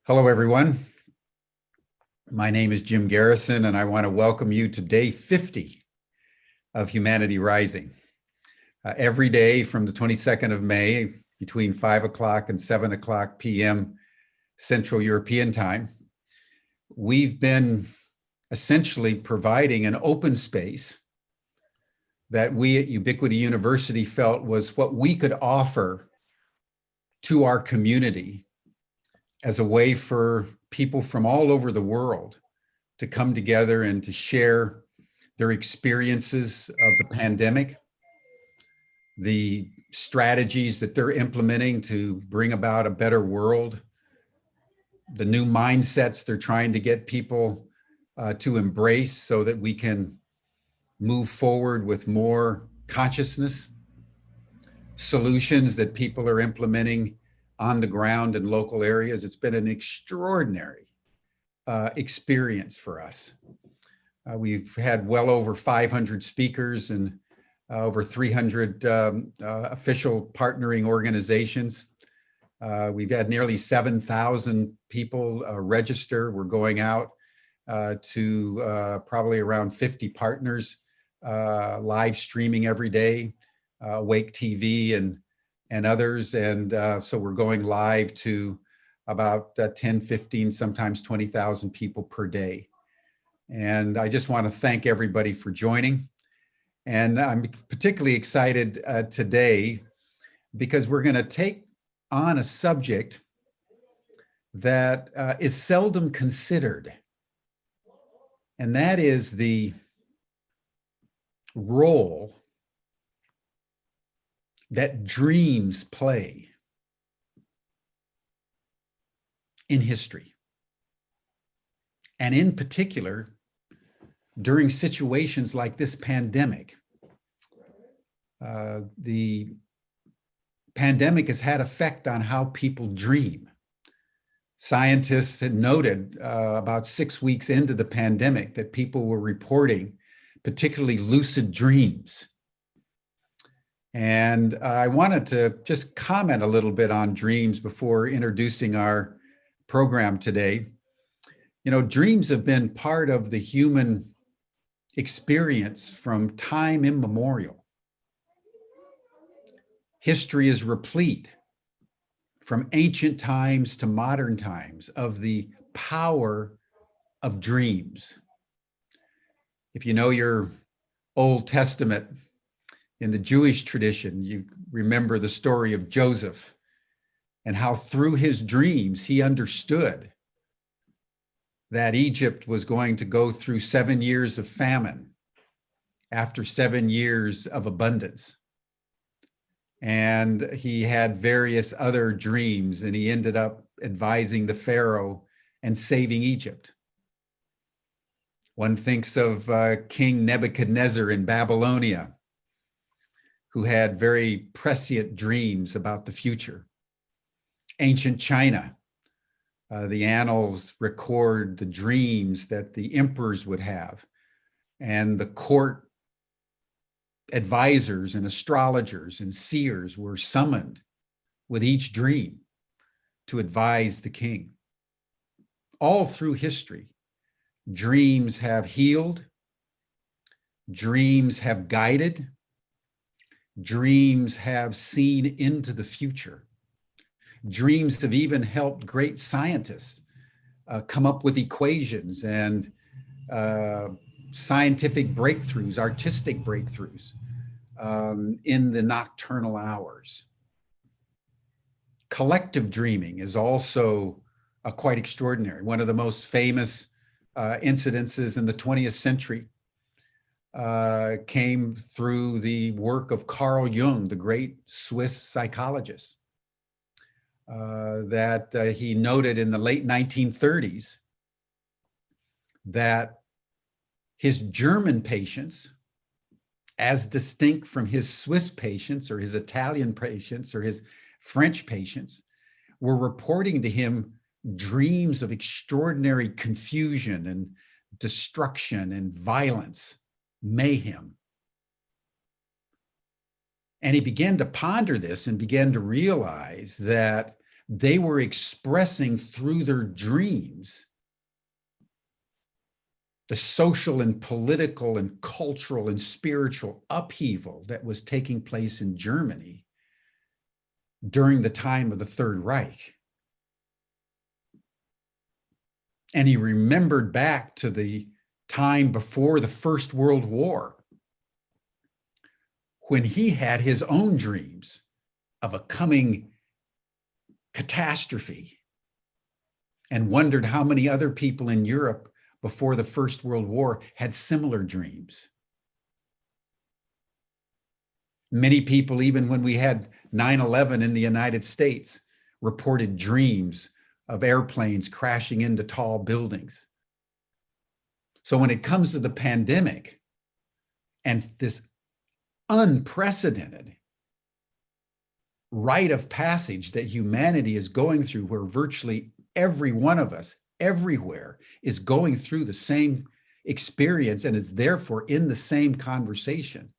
Hello, everyone. My name is Jim Garrison, and I want to welcome you to day 50 of Humanity Rising. Every day from the 22nd of May, between 5 o'clock and 7 o'clock p.m. Central European Time, we've been essentially providing an open space that we at Ubiquity University felt was what we could offer to our community as a way for people from all over the world to come together and to share their experiences of the pandemic, the strategies that they're implementing to bring about a better world, the new mindsets they're trying to get people to embrace so that we can move forward with more consciousness, solutions that people are implementing on the ground in local areas. It's been an extraordinary experience for us. We've had well over 500 speakers and over 300 official partnering organizations. We've had nearly 7,000 people register. We're going out to probably around 50 partners, live streaming every day, Awake TV and others. And so we're going live to about 10, 15, sometimes 20,000 people per day. And I just want to thank everybody for joining. And I'm particularly excited today because we're going to take on a subject that is seldom considered. And that is the role that dreams play in history. And in particular, during situations like this pandemic. The pandemic has had effect on how people dream. Scientists had noted about 6 weeks into the pandemic that people were reporting particularly lucid dreams. And I wanted to just comment a little bit on dreams before introducing our program today. You know, dreams have been part of the human experience from time immemorial. History is replete from ancient times to modern times of the power of dreams. If you know your Old Testament, in the Jewish tradition, you remember the story of Joseph and how through his dreams he understood that Egypt was going to go through 7 years of famine after 7 years of abundance. And he had various other dreams, and he ended up advising the Pharaoh and saving Egypt. One thinks of King Nebuchadnezzar in Babylonia, who had very prescient dreams about the future. Ancient China, the annals record the dreams that the emperors would have, and the court advisors and astrologers and seers were summoned with each dream to advise the king. All through history, dreams have healed, dreams have guided, dreams have seen into the future. Dreams have even helped great scientists come up with equations and scientific breakthroughs, artistic breakthroughs in the nocturnal hours. Collective dreaming is also quite extraordinary. One of the most famous incidences in the 20th century came through the work of Carl Jung, the great Swiss psychologist, that he noted in the late 1930s that his German patients, as distinct from his Swiss patients or his Italian patients or his French patients, were reporting to him dreams of extraordinary confusion and destruction and violence, mayhem. And he began to ponder this and began to realize that They were expressing through their dreams the social and political and cultural and spiritual upheaval that was taking place in Germany during the time of the Third Reich. And he remembered back to the time before the First World War, when he had his own dreams of a coming catastrophe, and wondered how many other people in Europe before the First World War had similar dreams. Many people, even when we had 9/11 in the United States, reported dreams of airplanes crashing into tall buildings. So when it comes to the pandemic and this unprecedented rite of passage that humanity is going through, where virtually every one of us everywhere is going through the same experience and is therefore in the same conversation.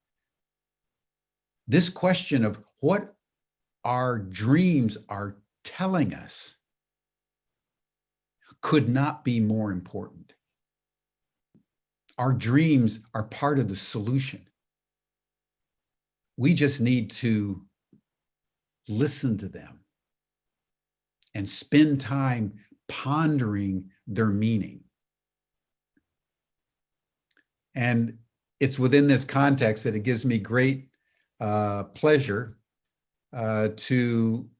This question of what our dreams are telling us could not be more important. Our dreams are part of the solution. We just need to listen to them and spend time pondering their meaning. And it's within this context that it gives me great pleasure to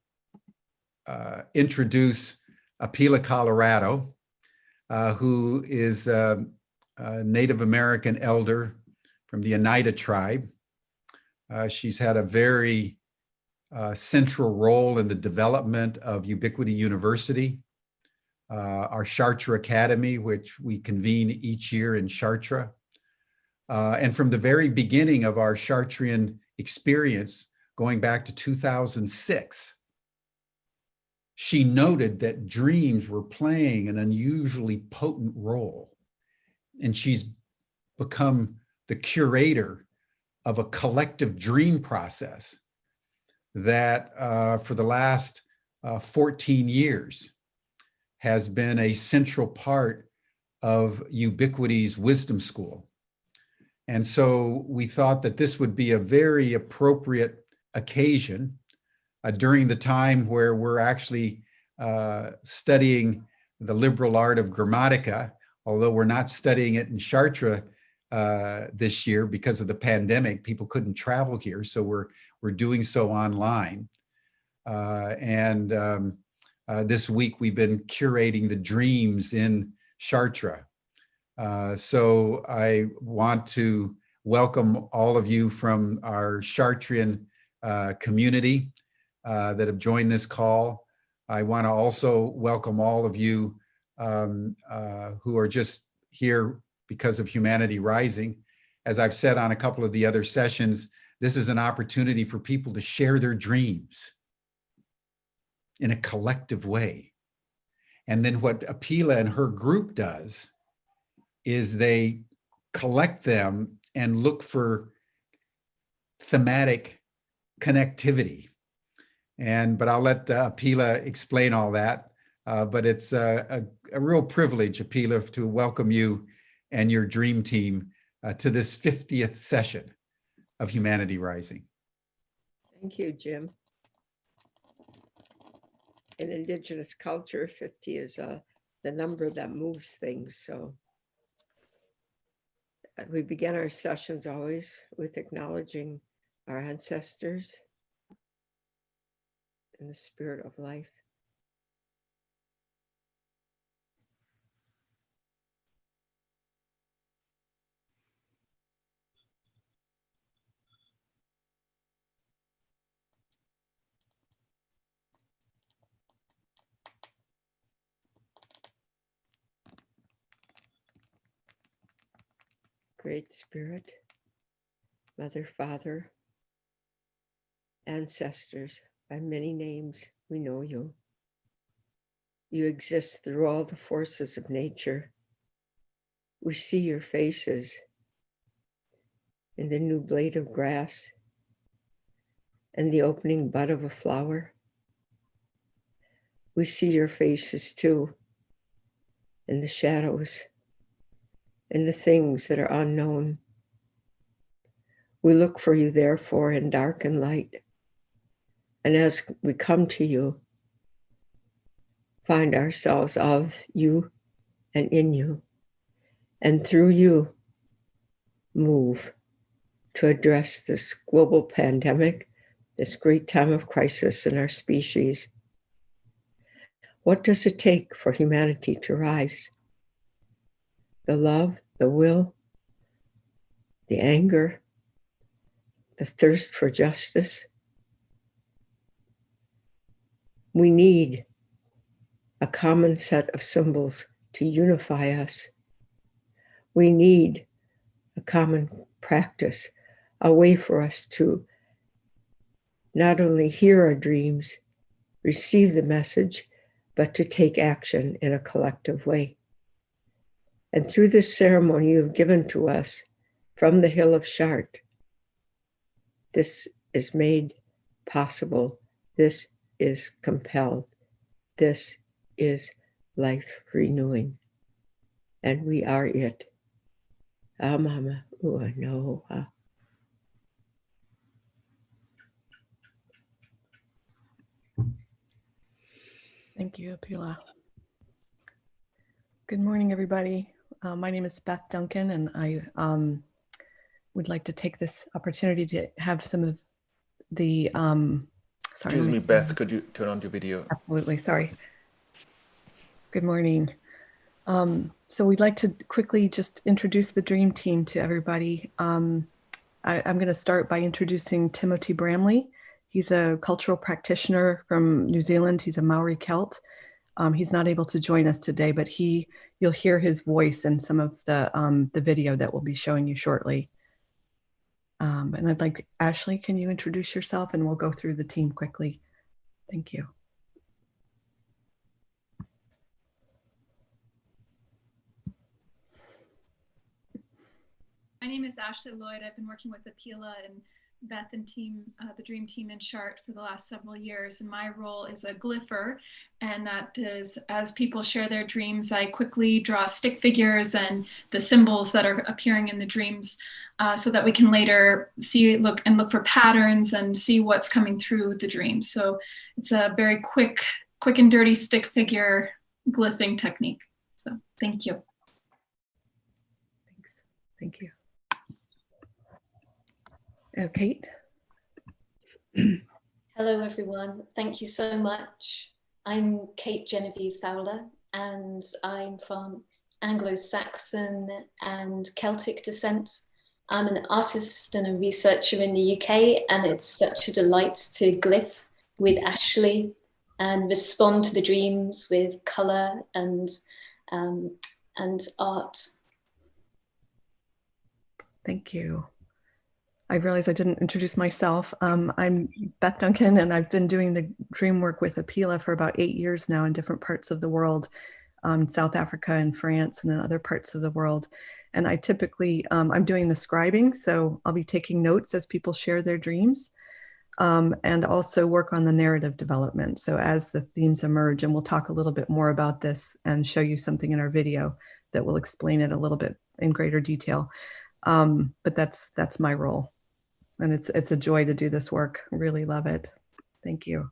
introduce Apela Colorado, who is a Native American elder from the Oneida tribe. She's had a very central role in the development of Ubiquity University, our Chartres Academy, which we convene each year in Chartres. And from the very beginning of our Chartrian experience, going back to 2006, she noted that dreams were playing an unusually potent role. And she's become the curator of a collective dream process that for the last 14 years has been a central part of Ubiquity's Wisdom School. And so we thought that this would be a very appropriate occasion during the time where we're actually studying the liberal art of grammatica, although we're not studying it in Chartres this year because of the pandemic. People couldn't travel here, so we're doing so online. This week we've been curating the dreams in Chartres. So I want to welcome all of you from our Chartrian community that have joined this call. I want to also welcome all of you who are just here because of Humanity Rising. As I've said on a couple of the other sessions, this is an opportunity for people to share their dreams in a collective way. And then what Apela and her group does is they collect them and look for thematic connectivity. But I'll let Apela explain all that. But it's a real privilege, Apela, to welcome you and your dream team to this 50th session of Humanity Rising. Thank you, Jim. In indigenous culture, 50 is the number that moves things. So we begin our sessions always with acknowledging our ancestors and the spirit of life. Great Spirit, Mother, Father, ancestors, by many names we know you. You exist through all the forces of nature. We see your faces in the new blade of grass and the opening bud of a flower, We see your faces too, in the shadows, in the things that are unknown. We look for you, therefore, in dark and light. And as we come to you, find ourselves of you and in you, and through you, move to address this global pandemic, this great time of crisis in our species. What does it take for humanity to rise? The love, the will, the anger, the thirst for justice. We need a common set of symbols to unify us. We need a common practice, a way for us to not only hear our dreams, receive the message, but to take action in a collective way. And through this ceremony you have given to us from the hill of Chartres, this is made possible. This is compelled. This is life renewing. And we are it. Ah, Mama, ua no. Thank you, Apela. Good morning, everybody. My name is Beth Duncan, and I would like to take this opportunity to have some of the, sorry. Excuse me, Beth, could you turn on your video? Absolutely, sorry. Good morning. So we'd like to quickly just introduce the Dream Team to everybody. I'm going to start by introducing Timothy Bramley. He's a cultural practitioner from New Zealand. He's a Maori Celt. He's not able to join us today, but you'll hear his voice in some of the video that we'll be showing you shortly. And I'd like, Ashley, can you introduce yourself and we'll go through the team quickly. Thank you. My name is Ashley Lloyd. I've been working with Apela and Beth and team, the Dream Team in Chartres for the last several years. And my role is a glypher. And that is, as people share their dreams, I quickly draw stick figures and the symbols that are appearing in the dreams so that we can later look for patterns and see what's coming through the dreams. So it's a very quick and dirty stick figure glyphing technique. So thank you. Thanks. Thank you. Kate. Hello, everyone. Thank you so much. I'm Kate Genevieve Fowler, and I'm from Anglo-Saxon and Celtic descent. I'm an artist and a researcher in the UK, and it's such a delight to glyph with Ashley and respond to the dreams with colour and art. Thank you. I realized I didn't introduce myself. I'm Beth Duncan, and I've been doing the Dreamwork with Apela for about 8 years now in different parts of the world, South Africa and France and in other parts of the world. And I typically, I'm doing the scribing, so I'll be taking notes as people share their dreams, and also work on the narrative development. So as the themes emerge, and we'll talk a little bit more about this and show you something in our video that will explain it a little bit in greater detail. But that's my role. And it's a joy to do this work. Really love it. Thank you.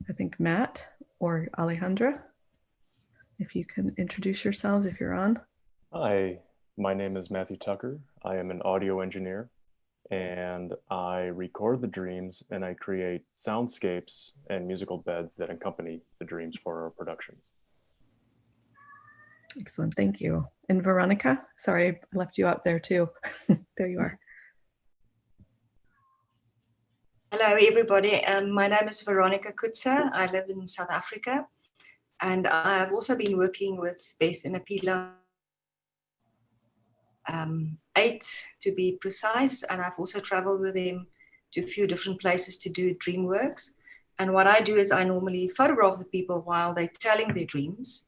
I think Matt or Alejandra, if you can introduce yourselves if you're on. Hi, my name is Matthew Tucker. I am an audio engineer, and I record the dreams and I create soundscapes and musical beds that accompany the dreams for our productions. Excellent, thank you. And Veronica, sorry, I left you out there too. There you are. Hello, everybody. My name is Veronica Kutsa. I live in South Africa, and I've also been working with Beth and Apela, 8 to be precise, and I've also traveled with them to a few different places to do Dreamworks. And what I do is I normally photograph the people while they're telling their dreams,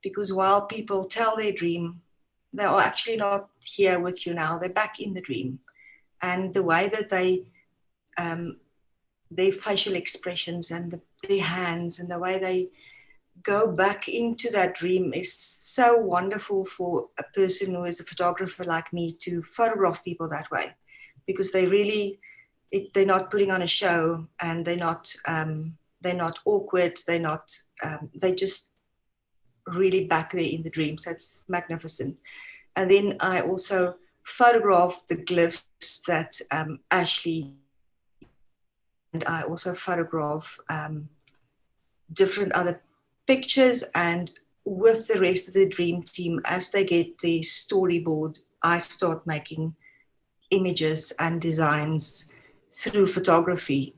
because while people tell their dream, they are actually not here with you now, they're back in the dream. And the way that they their facial expressions and their hands and the way they go back into that dream is so wonderful for a person who is a photographer like me to photograph people that way, because they really, they're not putting on a show, and they're not awkward. They just really back there in the dream. So it's magnificent. And then I also photograph the glyphs that Ashley, and I also photograph different other pictures, and with the rest of the dream team, as they get the storyboard, I start making images and designs through photography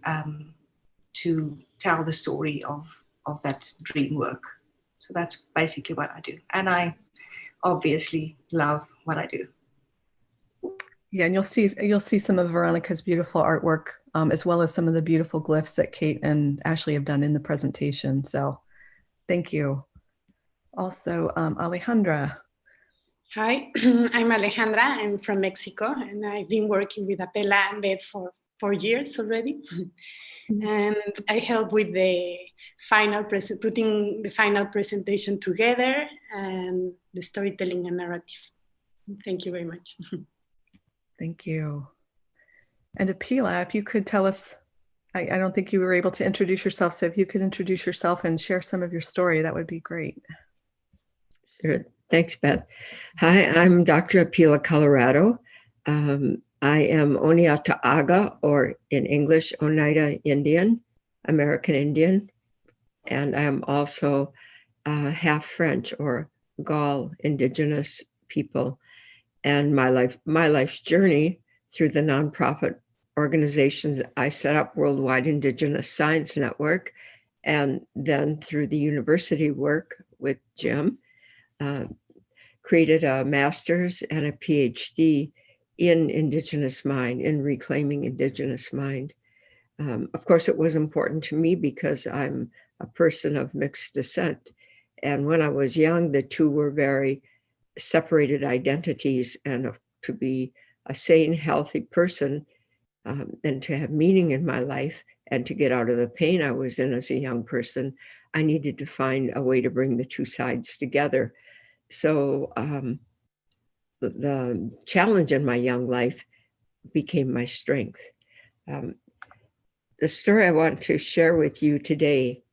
to tell the story of that dream work. So that's basically what I do. And I obviously love what I do. Yeah, and you'll see some of Veronica's beautiful artwork, as well as some of the beautiful glyphs that Kate and Ashley have done in the presentation. So thank you. Also, Alejandra. Hi, I'm Alejandra. I'm from Mexico, and I've been working with Apela and Beth for 4 years already. And I help with the putting the final presentation together and the storytelling and narrative. Thank you very much. Thank you. And Apela, if you could tell us, I don't think you were able to introduce yourself, so if you could introduce yourself and share some of your story, that would be great. Sure. Thanks, Beth. Hi, I'm Dr. Apela Colorado. I am Oneida, or in English, Oneida Indian, American Indian, and I'm also half French, or Gaul indigenous people. And my life's journey through the nonprofit organizations I set up, Worldwide Indigenous Science Network, and then through the university work with Jim, created a master's and a PhD in Indigenous mind, in reclaiming Indigenous mind. Of course, it was important to me because I'm a person of mixed descent. And when I was young, the two were very separated identities, and to be a sane, healthy person and to have meaning in my life and to get out of the pain I was in as a young person, I needed to find a way to bring the two sides together. So the challenge in my young life became my strength. The story I want to share with you today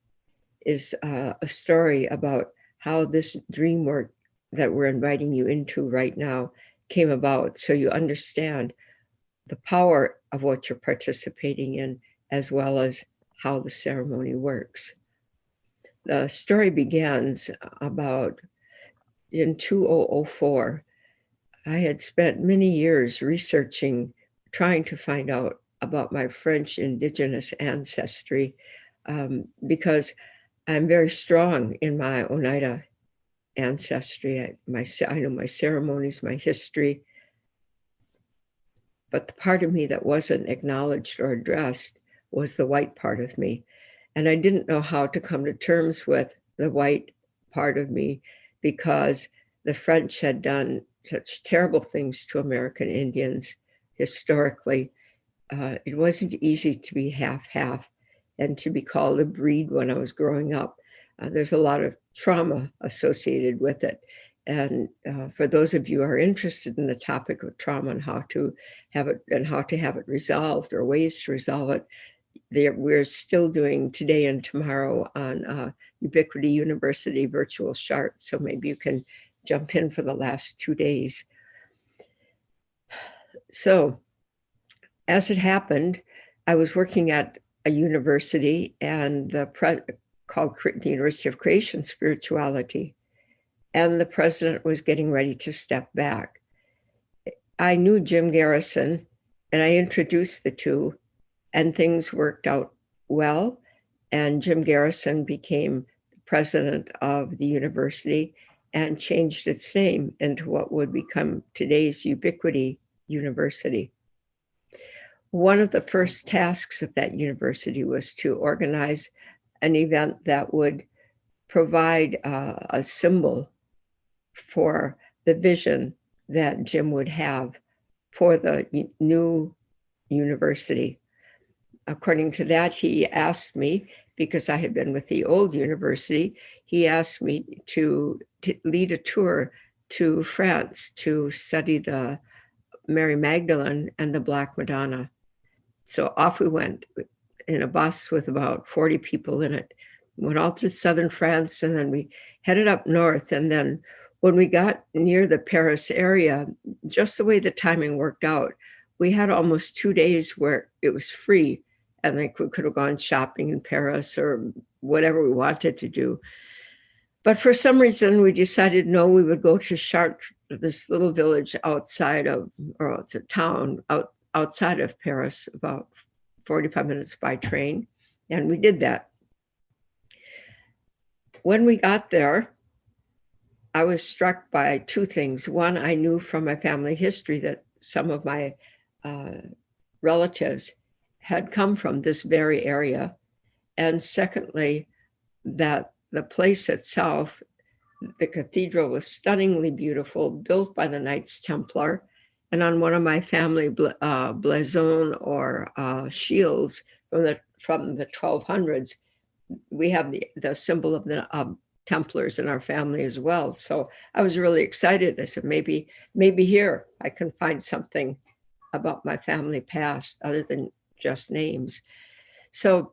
is a story about how this dream work that we're inviting you into right now came about, so you understand the power of what you're participating in, as well as how the ceremony works. The story begins about in 2004. I had spent many years researching, trying to find out about my French indigenous ancestry, because I'm very strong in my Oneida ancestry. I know my ceremonies, my history, but the part of me that wasn't acknowledged or addressed was the white part of me. And I didn't know how to come to terms with the white part of me, because the French had done such terrible things to American Indians historically. It wasn't easy to be half-half and to be called a breed when I was growing up. There's a lot of trauma associated with it. And for those of you who are interested in the topic of trauma and how to have it resolved, or ways to resolve it, we're still doing today and tomorrow on Ubiquity University virtual Chartres. So maybe you can jump in for the last 2 days. So as it happened, I was working at a university, and called the University of Creation Spirituality. And the president was getting ready to step back. I knew Jim Garrison, and I introduced the two, and things worked out well. And Jim Garrison became the president of the university and changed its name into what would become today's Ubiquity University. One of the first tasks of that university was to organize an event that would provide a symbol for the vision that Jim would have for the new university. according to that, he asked me, because I had been with the old university, he asked me to lead a tour to France to study the Mary Magdalene and the Black Madonna. So off we went in a bus with about 40 people in it. Went all through southern France, and then we headed up north. And then when we got near the Paris area, just the way the timing worked out, we had almost 2 days where it was free. And like we could have gone shopping in Paris or whatever we wanted to do. But for some reason, we decided, no, we would go to Chartres, this little village outside of, or it's a town outside of Paris, about 45 minutes by train. And we did that. When we got there, I was struck by two things. One, I knew from my family history that some of my relatives had come from this very area. And secondly, that the place itself, the cathedral, was stunningly beautiful, built by the Knights Templar. And on one of my family blason or shields from the 1200s, we have the symbol of the Templars in our family as well. So I was really excited. I said, maybe here I can find something about my family past other than just names. So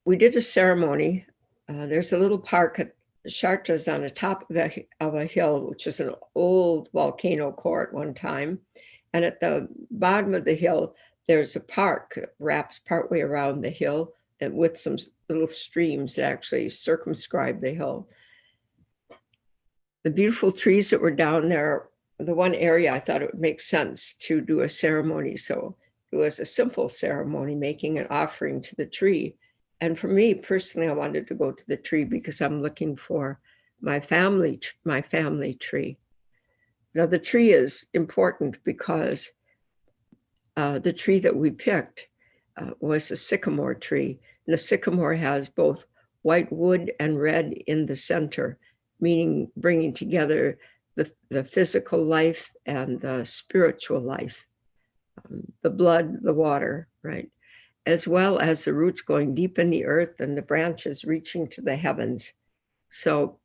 we did a ceremony. There's a little park at Chartres on the top of a hill, which is an old volcano core at one time. And at the bottom of the hill, there's a park that wraps partway around the hill and with some little streams that actually circumscribe the hill. The beautiful trees that were down there, the one area I thought it would make sense to do a ceremony. So it was a simple ceremony, making an offering to the tree. And for me personally, I wanted to go to the tree because I'm looking for my family tree. Now the tree is important because the tree that we picked was a sycamore tree. And the sycamore has both white wood and red in the center, meaning bringing together the physical life and the spiritual life, the blood, the water, right? As well as the roots going deep in the earth and the branches reaching to the heavens. So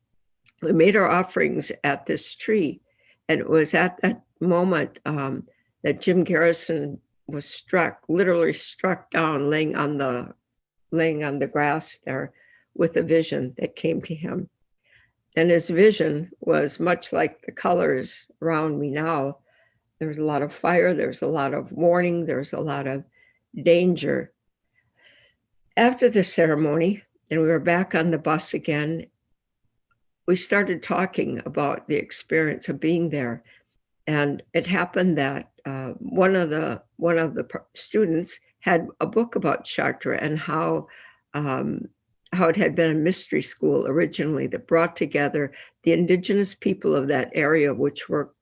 we made our offerings at this tree. And it was at that moment that Jim Garrison was literally struck down, laying on the grass there with a vision that came to him. And his vision was much like the colors around me now. There was a lot of fire, there was a lot of warning, there was a lot of danger. After the ceremony, and we were back on the bus again, we started talking about the experience of being there. And it happened that one of the students had a book about Chartres and how it had been a mystery school originally that brought together the indigenous people of that area, which were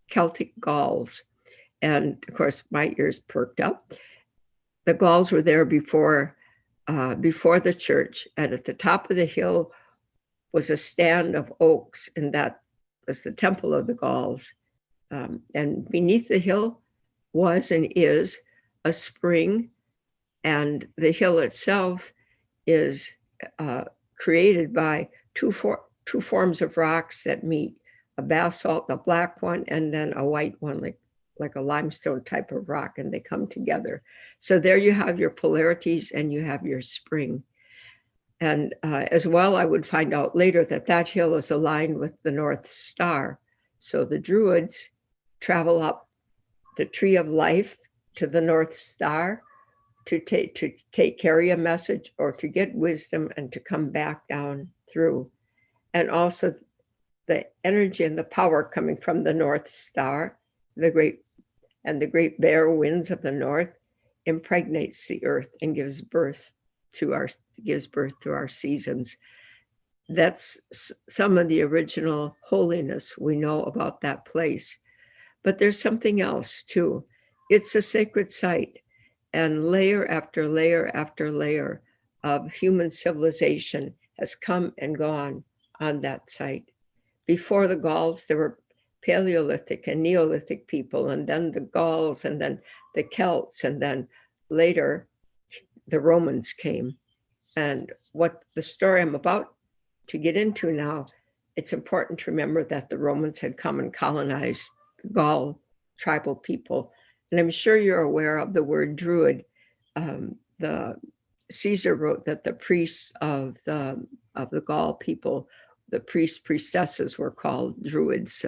Celtic Gauls. And of course, my ears perked up. The Gauls were there before the church, and at the top of the hill was a stand of oaks, and that was the temple of the Gauls. And beneath the hill was and is a spring, and the hill itself is created by two forms of rocks that meet, a basalt, a black one, and then a white one, like a limestone type of rock, and they come together. So there you have your polarities and you have your spring. And as well, I would find out later that hill is aligned with the North Star. So the Druids travel up the tree of life to the North Star to carry a message or to get wisdom and to come back down through. And also the energy and the power coming from the North Star, the great bear winds of the north, impregnates the earth and gives birth to our seasons. That's some of the original holiness we know about that place. But there's something else too. It's a sacred site, and layer after layer after layer of human civilization has come and gone on that site. Before the Gauls, there were Paleolithic and Neolithic people, and then the Gauls, and then the Celts, and then later the Romans came. And what the story I'm about to get into now, it's important to remember that the Romans had come and colonized Gaul tribal people. And I'm sure you're aware of the word Druid. The Caesar wrote that the priests of the Gaul people, the priests, priestesses were called Druids.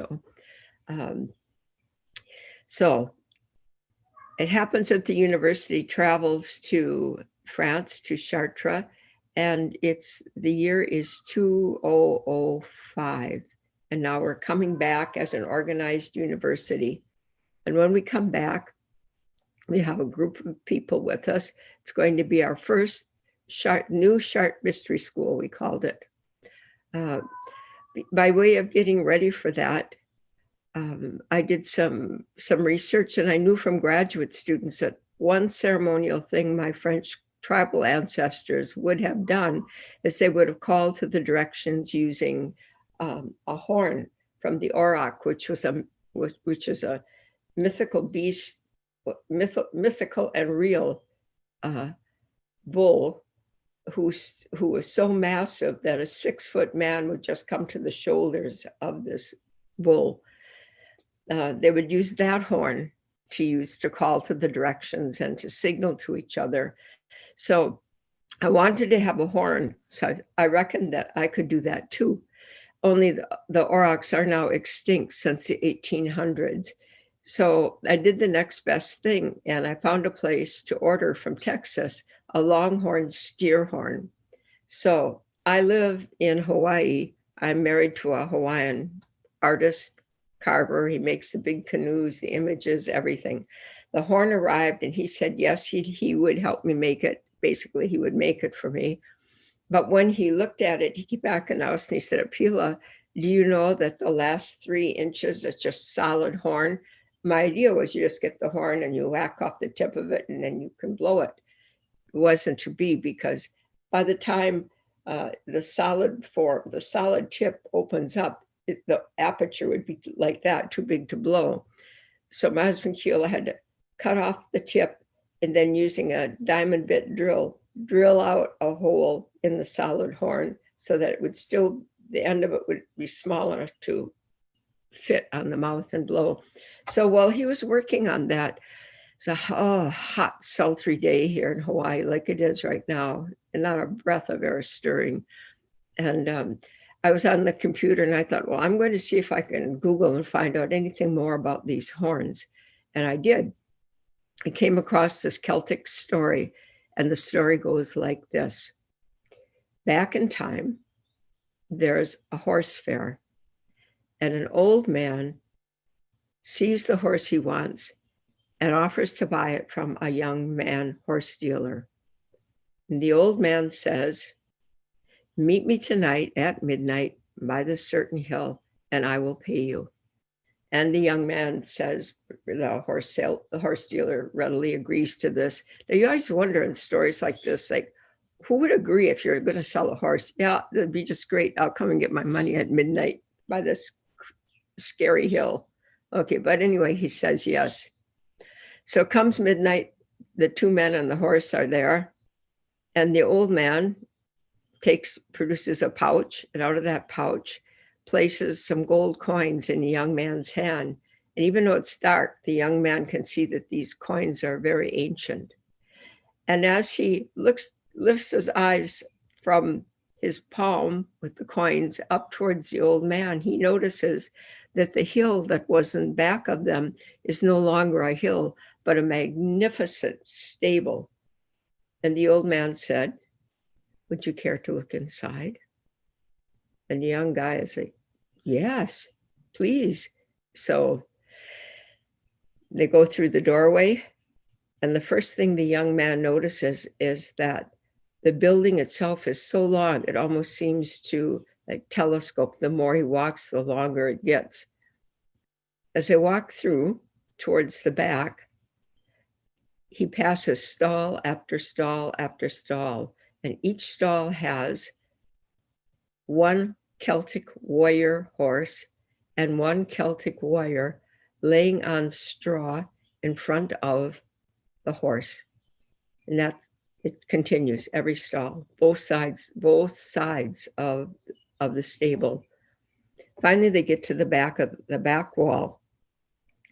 So it happens that the university travels to France, to Chartres, and the year is 2005. And now we're coming back as an organized university. And when we come back, we have a group of people with us. It's going to be our first new Chartres Mystery School, we called it. By way of getting ready for that, I did some research, and I knew from graduate students that one ceremonial thing my French tribal ancestors would have done is they would have called to the directions using a horn from the auroch, which is a mythical beast, mythical and real bull who was so massive that a 6-foot man would just come to the shoulders of this bull. They would use that horn to call to the directions and to signal to each other. So I wanted to have a horn. So I reckoned that I could do that too. Only the aurochs are now extinct since the 1800s. So I did the next best thing, and I found a place to order from Texas a longhorn steer horn. So I live in Hawaii. I'm married to a Hawaiian artist, carver. He makes the big canoes, the images, everything. The horn arrived, and he said, yes, he would help me make it. Basically, he would make it for me. But when he looked at it, he came back and asked, and he said, Apela, do you know that the last 3 inches is just solid horn? My idea was you just get the horn and you whack off the tip of it and then you can blow it. It wasn't to be, because by the time the solid tip opens up, the aperture would be like that, too big to blow. So my husband Keela had to cut off the tip and then using a diamond bit drill out a hole in the solid horn so that it would still, the end of it would be small enough to fit on the mouth and blow. So while he was working on that, it's a hot, sultry day here in Hawaii, like it is right now, and not a breath of air stirring. And I was on the computer and I thought, well, I'm going to see if I can Google and find out anything more about these horns. And I did. I came across this Celtic story, and the story goes like this. Back in time, there's a horse fair, and an old man sees the horse he wants and offers to buy it from a young man horse dealer. And the old man says, meet me tonight at midnight by the certain hill, and I will pay you. And the young man says, the horse dealer readily agrees to this. Now, you always wonder in stories like this, like, who would agree if you're going to sell a horse? Yeah, that'd be just great. I'll come and get my money at midnight by this scary hill. Okay, but anyway, he says yes. So comes midnight, the 2 men on the horse are there, and the old man produces a pouch, and out of that pouch places some gold coins in the young man's hand. And even though it's dark, the young man can see that these coins are very ancient. And as he lifts his eyes from his palm with the coins up towards the old man, he notices that the hill that was in back of them is no longer a hill, but a magnificent stable. And the old man said, would you care to look inside? And the young guy is like, yes, please. So they go through the doorway, and the first thing the young man notices is that the building itself is so long, it almost seems to like telescope. The more he walks, the longer it gets. As they walk through towards the back, he passes stall after stall after stall, and each stall has one Celtic warrior horse and one Celtic warrior laying on straw in front of the horse. And it continues every stall, both sides of the stable. Finally, they get to the back wall.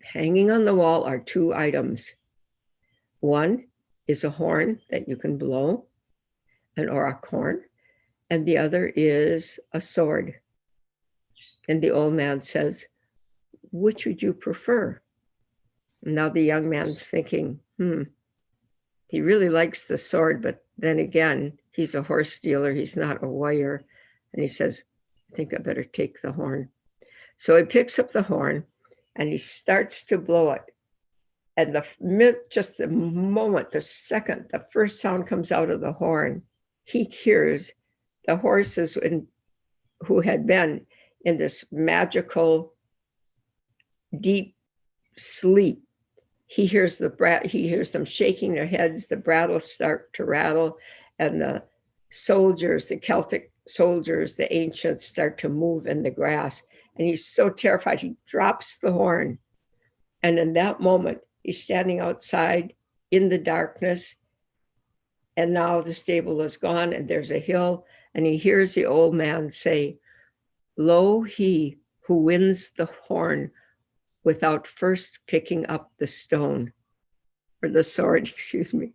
Hanging on the wall are two items. One is a horn that you can blow, an auroch horn, and the other is a sword. And the old man says, which would you prefer? And now the young man's thinking, he really likes the sword, but then again, he's a horse dealer, he's not a warrior. And he says, I think I better take the horn. So he picks up the horn and he starts to blow it. And just the moment, the second, the first sound comes out of the horn, he hears the horses who had been in this magical, deep sleep. He hears them shaking their heads, the brattles start to rattle, and the soldiers, the Celtic soldiers, the ancients start to move in the grass. And he's so terrified, he drops the horn. And in that moment, he's standing outside in the darkness. And now the stable is gone and there's a hill. And he hears the old man say, lo, he who wins the horn without first picking up the stone, or the sword, excuse me,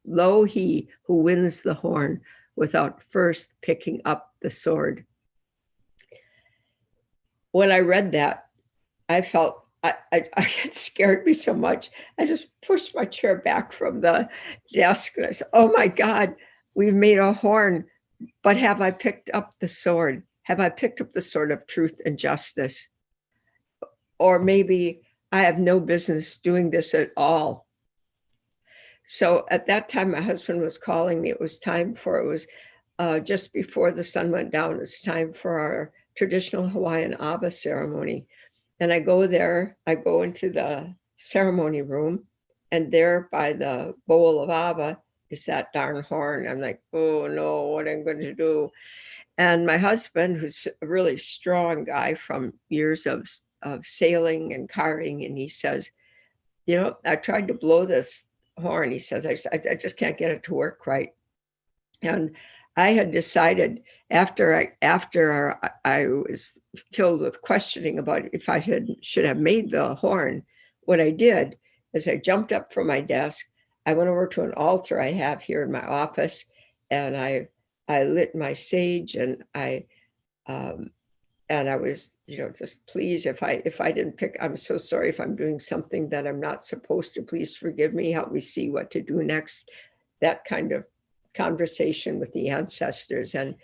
lo, he who wins the horn without first picking up the sword. When I read that, I felt, it scared me so much. I just pushed my chair back from the desk and I said, oh my God, we've made a horn, but have I picked up the sword? Have I picked up the sword of truth and justice? Or maybe I have no business doing this at all. So at that time, my husband was calling me. It was just before the sun went down. It's time for our traditional Hawaiian Aba ceremony. And I go into the ceremony room, and there by the bowl of Aba is that darn horn. I'm like, oh no, what am I going to do? And my husband, who's a really strong guy from years of sailing and carving, and he says, I tried to blow this horn. He says, I just can't get it to work right. And I had decided after I was filled with questioning about if I should have made the horn, what I did is I jumped up from my desk. I went over to an altar I have here in my office, and I lit my sage, and I was, just please, if I didn't pick, I'm so sorry if I'm doing something that I'm not supposed to, please forgive me, help me see what to do next, that kind of conversation with the ancestors. And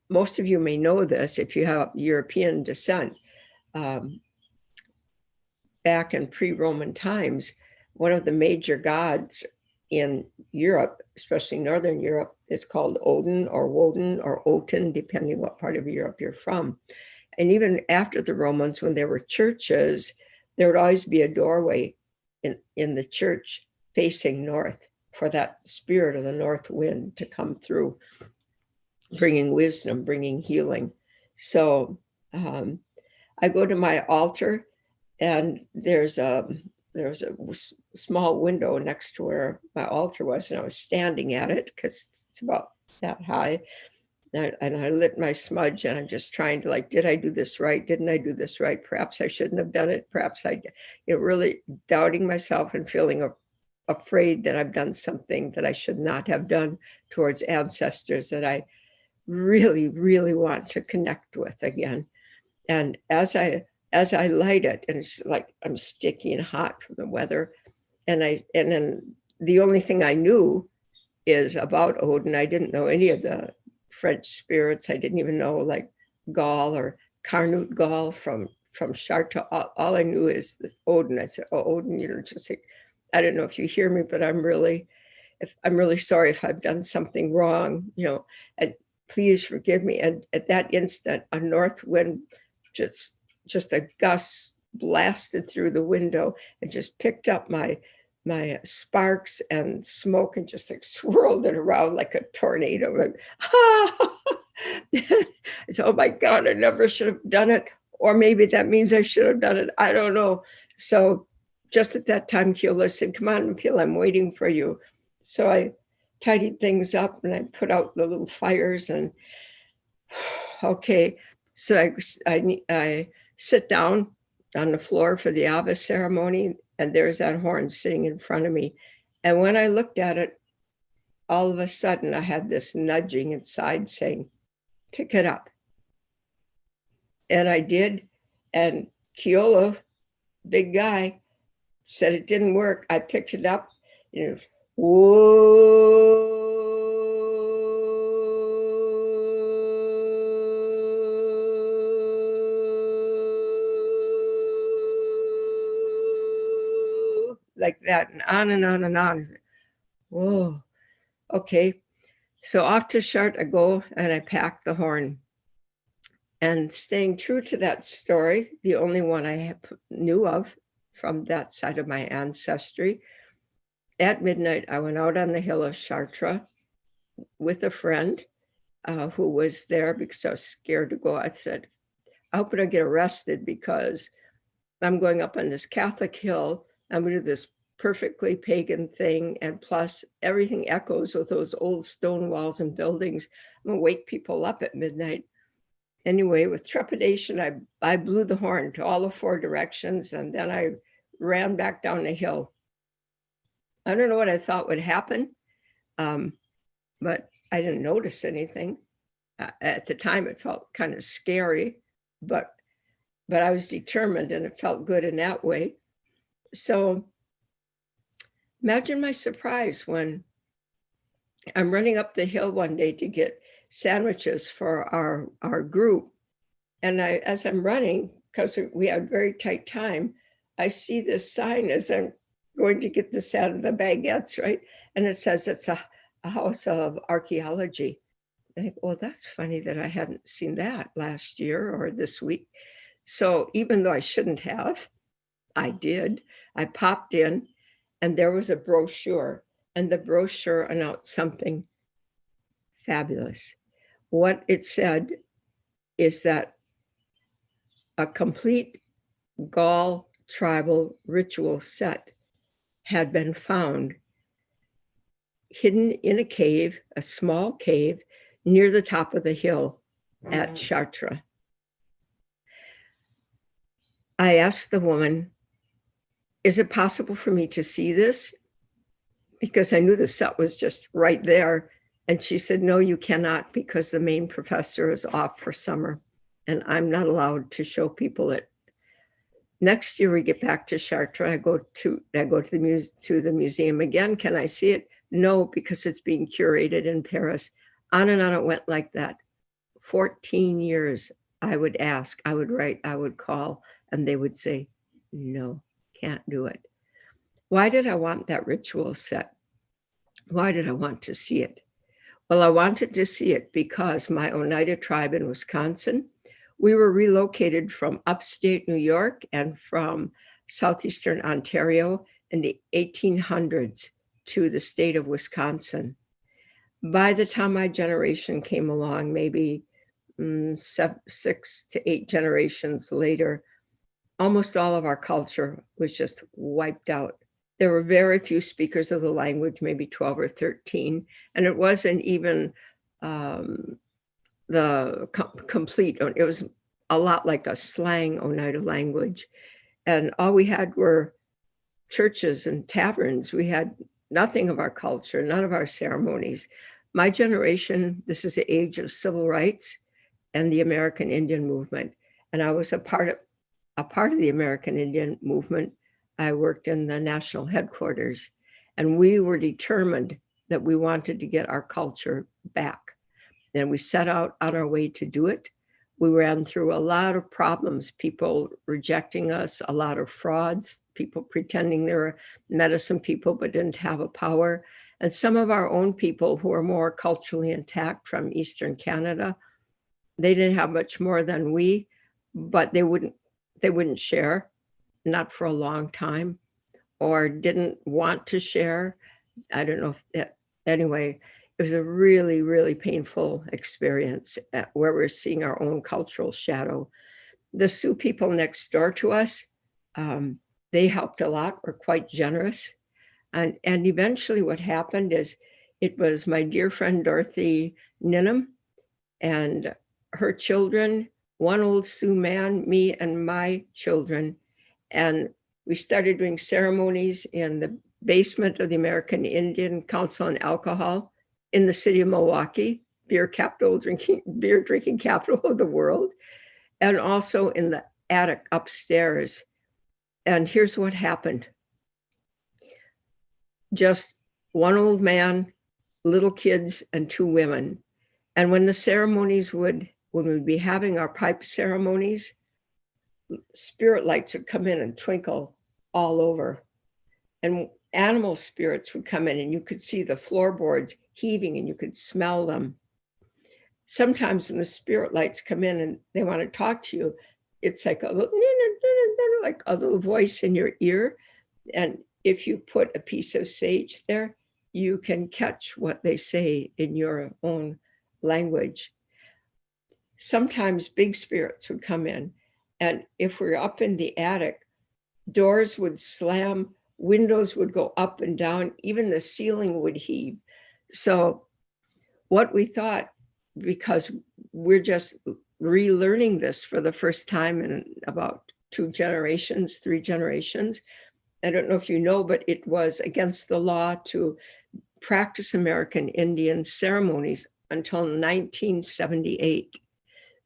most of you may know this if you have European descent. Back in pre-Roman times, one of the major gods in Europe, especially Northern Europe, is called Odin or Woden or Oten, depending what part of Europe you're from. And even after the Romans, when there were churches, there would always be a doorway in the church facing north for that spirit of the north wind to come through, bringing wisdom, bringing healing. So I go to my altar, and there's a small window next to where my altar was, and I was standing at it because it's about that high. And I lit my smudge, and I'm just trying to did I do this right? Didn't I do this right? Perhaps I shouldn't have done it. Perhaps I, really doubting myself and feeling afraid that I've done something that I should not have done towards ancestors that I really, really want to connect with again. And as I light it, and it's like I'm sticky and hot from the weather, and then the only thing I knew is about Odin. I didn't know any of the French spirits. I didn't even know Gaul or Carnut Gaul from Chartres. All I knew is Odin. I said, oh, Odin, just like, I don't know if you hear me, but I'm really sorry if I've done something wrong, and please forgive me. And at that instant, a north wind, just a gust blasted through the window and just picked up my sparks and smoke and just swirled it around like a tornado. So, oh my God, I never should have done it. Or maybe that means I should have done it. I don't know. So just at that time, Keola said, come on, Apela, I'm waiting for you. So I tidied things up and I put out the little fires and okay. So I sit down on the floor for the Ava ceremony, and there's that horn sitting in front of me. And when I looked at it, all of a sudden I had this nudging inside saying, pick it up. And I did. And Keola, big guy, said it didn't work. I picked it up. You know, whoa. Like that, and on and on and on. Whoa, okay. So off to Chartres I go, and I pack the horn. And staying true to that story, the only one I knew of from that side of my ancestry, at midnight, I went out on the hill of Chartres with a friend who was there because I was scared to go. I said, I hope I don't get arrested because I'm going up on this Catholic hill. I'm going to do this perfectly pagan thing. And plus everything echoes with those old stone walls and buildings. I'm going to wake people up at midnight. Anyway, with trepidation, I blew the horn to all the four directions, and then I ran back down the hill. I don't know what I thought would happen, but I didn't notice anything. At the time, it felt kind of scary, but I was determined, and it felt good in that way. So imagine my surprise when I'm running up the hill one day to get sandwiches for our group. And as I'm running, because we had very tight time, I see this sign as I'm going to get the baguettes, right? And it says it's a house of archaeology. And I think, well, that's funny that I hadn't seen that last year or this week. So even though I shouldn't have, I did. I popped in, and there was a brochure, and the brochure announced something fabulous. What it said is that a complete Gaul tribal ritual set had been found hidden in a cave, a small cave, near the top of the hill at Chartres. I asked the woman, is it possible for me to see this? Because I knew the set was just right there. And she said, no, you cannot, because the main professor is off for summer and I'm not allowed to show people it. Next year we get back to Chartres. I go to the museum again. Can I see it? No, because it's being curated in Paris. On and on it went like that. 14 years, I would ask, I would write, I would call, and they would say, no, can't do it. Why did I want that ritual set? Why did I want to see it? Well, I wanted to see it because my Oneida tribe in Wisconsin, we were relocated from upstate New York and from southeastern Ontario in the 1800s to the state of Wisconsin. By the time my generation came along, maybe 6 to 8 generations later, almost all of our culture was just wiped out. There were very few speakers of the language, maybe 12 or 13, and it wasn't even the complete. It was a lot like a slang Oneida language. And all we had were churches and taverns. We had nothing of our culture, none of our ceremonies. My generation, this is the age of civil rights and the American Indian movement. And I was a part of the American Indian movement. I worked in the national headquarters, and we were determined that we wanted to get our culture back. And we set out on our way to do it. We ran through a lot of problems, people rejecting us, a lot of frauds, people pretending they were medicine people but didn't have a power. And some of our own people who are more culturally intact from Eastern Canada, they didn't have much more than we, but they wouldn't share, not for a long time, or didn't want to share. I don't know if that, anyway, it was a really, really painful experience where we're seeing our own cultural shadow. The Sioux people next door to us, They helped a lot, were quite generous. And eventually what happened is it was my dear friend Dorothy Ninham and her children, one old Sioux man, me and my children. And we started doing ceremonies in the basement of the American Indian Council on Alcohol in the city of Milwaukee, beer drinking capital of the world, and also in the attic upstairs. And here's what happened. Just one old man, little kids, and two women. And when the ceremonies when we'd be having our pipe ceremonies, spirit lights would come in and twinkle all over. And animal spirits would come in and you could see the floorboards heaving and you could smell them. Sometimes when the spirit lights come in and they want to talk to you, it's like a little voice in your ear. And if you put a piece of sage there, you can catch what they say in your own language. Sometimes big spirits would come in. And if we're up in the attic, doors would slam, windows would go up and down, even the ceiling would heave. So what we thought, because we're just relearning this for the first time in about 3 generations. I don't know if you know, but it was against the law to practice American Indian ceremonies until 1978.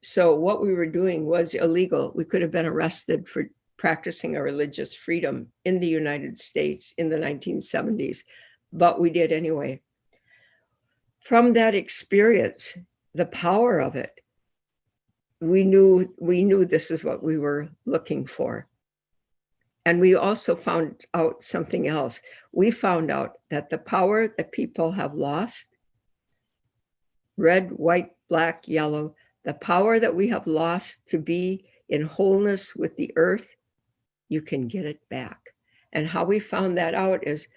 So what we were doing was illegal. We could have been arrested for practicing a religious freedom in the United States in the 1970s, but we did anyway. From that experience, the power of it, we knew this is what we were looking for. And we also found out something else. We found out that the power that people have lost, red, white, black, yellow, the power that we have lost to be in wholeness with the earth, you can get it back. And how we found that out is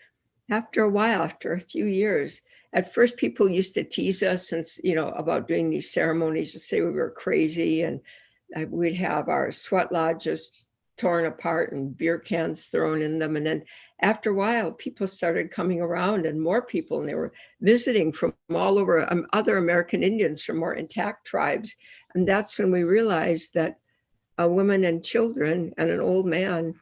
after a while, after a few years, at first people used to tease us and, about doing these ceremonies to say we were crazy, and we'd have our sweat lodges torn apart and beer cans thrown in them. And then after a while, people started coming around, and more people, and they were visiting from all over, other American Indians from more intact tribes. And that's when we realized that a woman and children and an old man,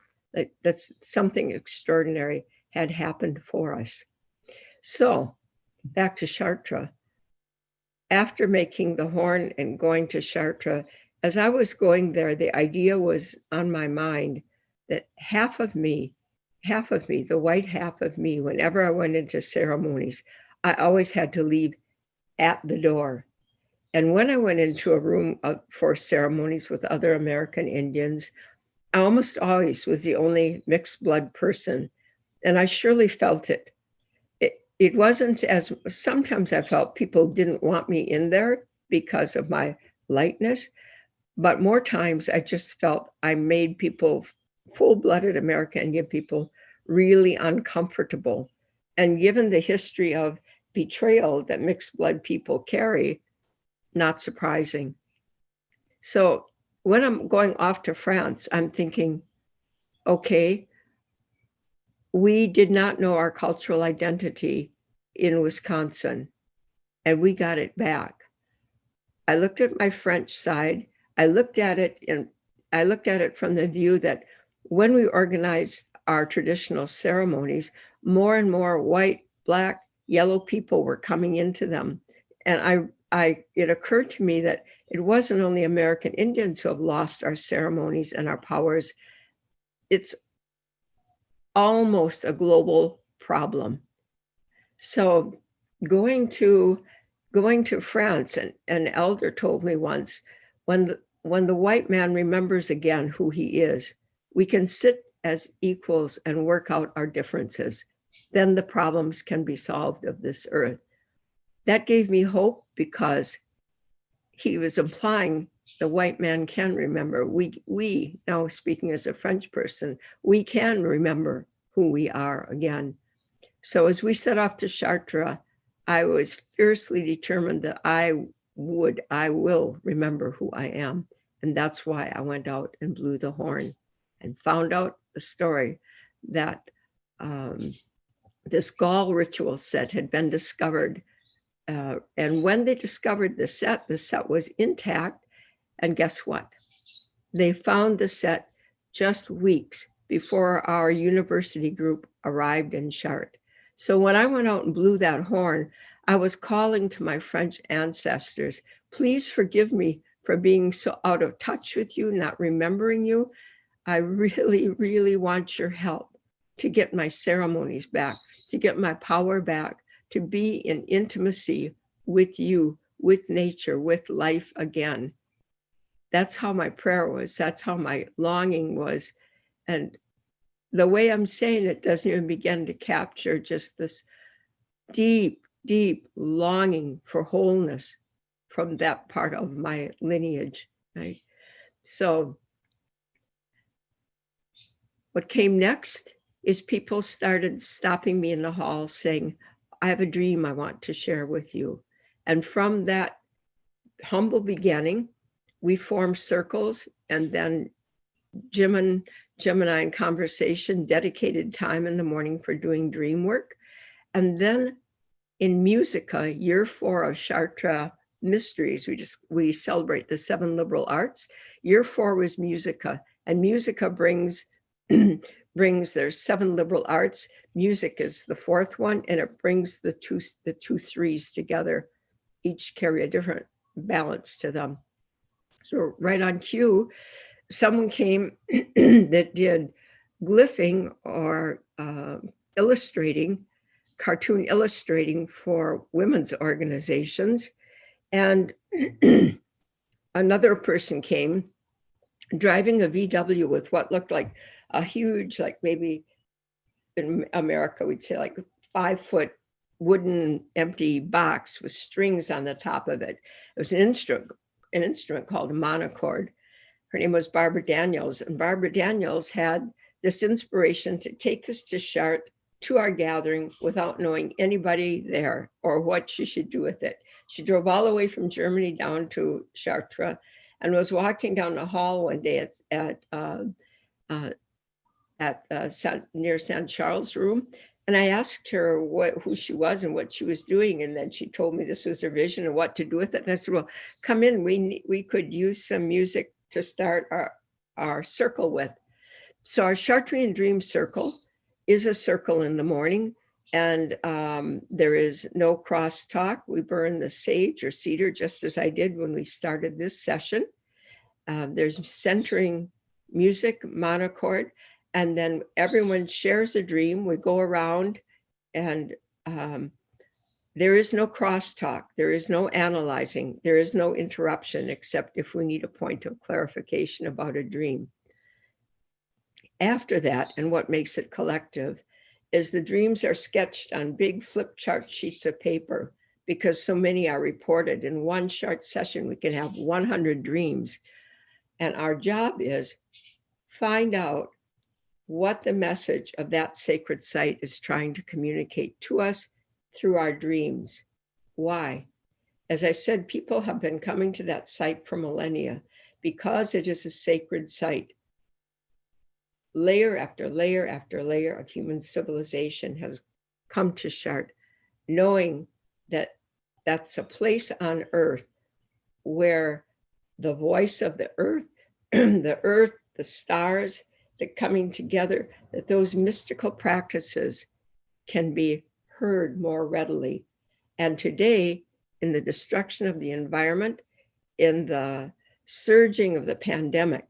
that's something extraordinary had happened for us. So back to Chartres. After making the horn and going to Chartres, as I was going there, the idea was on my mind that half of me, the white half of me, whenever I went into ceremonies, I always had to leave at the door. And when I went into a room for ceremonies with other American Indians, I almost always was the only mixed blood person. And I surely felt it. It wasn't as, sometimes I felt people didn't want me in there because of my lightness, but more times I just felt I made people, full-blooded American Indian people, really uncomfortable. And given the history of betrayal that mixed blood people carry, not surprising. So when I'm going off to France, I'm thinking, okay, we did not know our cultural identity in Wisconsin, and we got it back. I looked at my French side. I looked at it from the view that when we organized our traditional ceremonies, more and more white, black, yellow people were coming into them. And it occurred to me that it wasn't only American Indians who have lost our ceremonies and our powers. It's almost a global problem. So going to France, an elder told me once, when the white man remembers again who he is, we can sit as equals and work out our differences. Then the problems can be solved of this earth. That gave me hope, because he was implying the white man can remember. We now, speaking as a French person, we can remember who we are again. So as we set off to Chartres, I was fiercely determined that I will remember who I am. And that's why I went out and blew the horn. and found out the story that this gall ritual set had been discovered. And when they discovered the set was intact. And guess what? They found the set just weeks before our university group arrived in Chartres. So when I went out and blew that horn, I was calling to my French ancestors, please forgive me for being so out of touch with you, not remembering you. I really, really want your help to get my ceremonies back, to get my power back, to be in intimacy with you, with nature, with life again. That's how my prayer was. That's how my longing was. And the way I'm saying it doesn't even begin to capture just this deep, deep longing for wholeness from that part of my lineage, right? So what came next is people started stopping me in the hall saying, I have a dream I want to share with you. And from that humble beginning, we formed circles, and then Jim and I in conversation dedicated time in the morning for doing dream work. And then in Musica, year 4 of Chartres Mysteries, we celebrate the 7 liberal arts. Year 4 was Musica, and Musica brings there's 7 liberal arts. Music is the 4th one, and it brings the two threes together. Each carry a different balance to them. So right on cue, someone came that did glyphing or cartoon illustrating for women's organizations. And another person came driving a VW with what looked like a huge, like maybe in America, we'd say like 5-foot wooden empty box with strings on the top of it. It was an instrument called a monochord. Her name was Barbara Daniels, and Barbara Daniels had this inspiration to take this to Chartres, to our gathering, without knowing anybody there or what she should do with it. She drove all the way from Germany down to Chartres and was walking down the hall one day near St. Charles' room. And I asked her who she was and what she was doing. And then she told me this was her vision and what to do with it. And I said, well, come in, we could use some music to start our circle with. So our Chartrean Dream Circle is a circle in the morning, and there is no crosstalk. We burn the sage or cedar, just as I did when we started this session. There's centering music, monochord, and then everyone shares a dream. We go around, and there is no crosstalk. There is no analyzing. There is no interruption, except if we need a point of clarification about a dream. After that, and what makes it collective, is the dreams are sketched on big flip chart sheets of paper, because so many are reported. In one short session, we can have 100 dreams. And our job is find out what the message of that sacred site is trying to communicate to us through our dreams. Why? As I said, people have been coming to that site for millennia because it is a sacred site. Layer after layer after layer of human civilization has come to Chartres, knowing that that's a place on earth where the voice of the earth, the stars, that coming together, that those mystical practices can be heard more readily. And today, in the destruction of the environment, in the surging of the pandemic,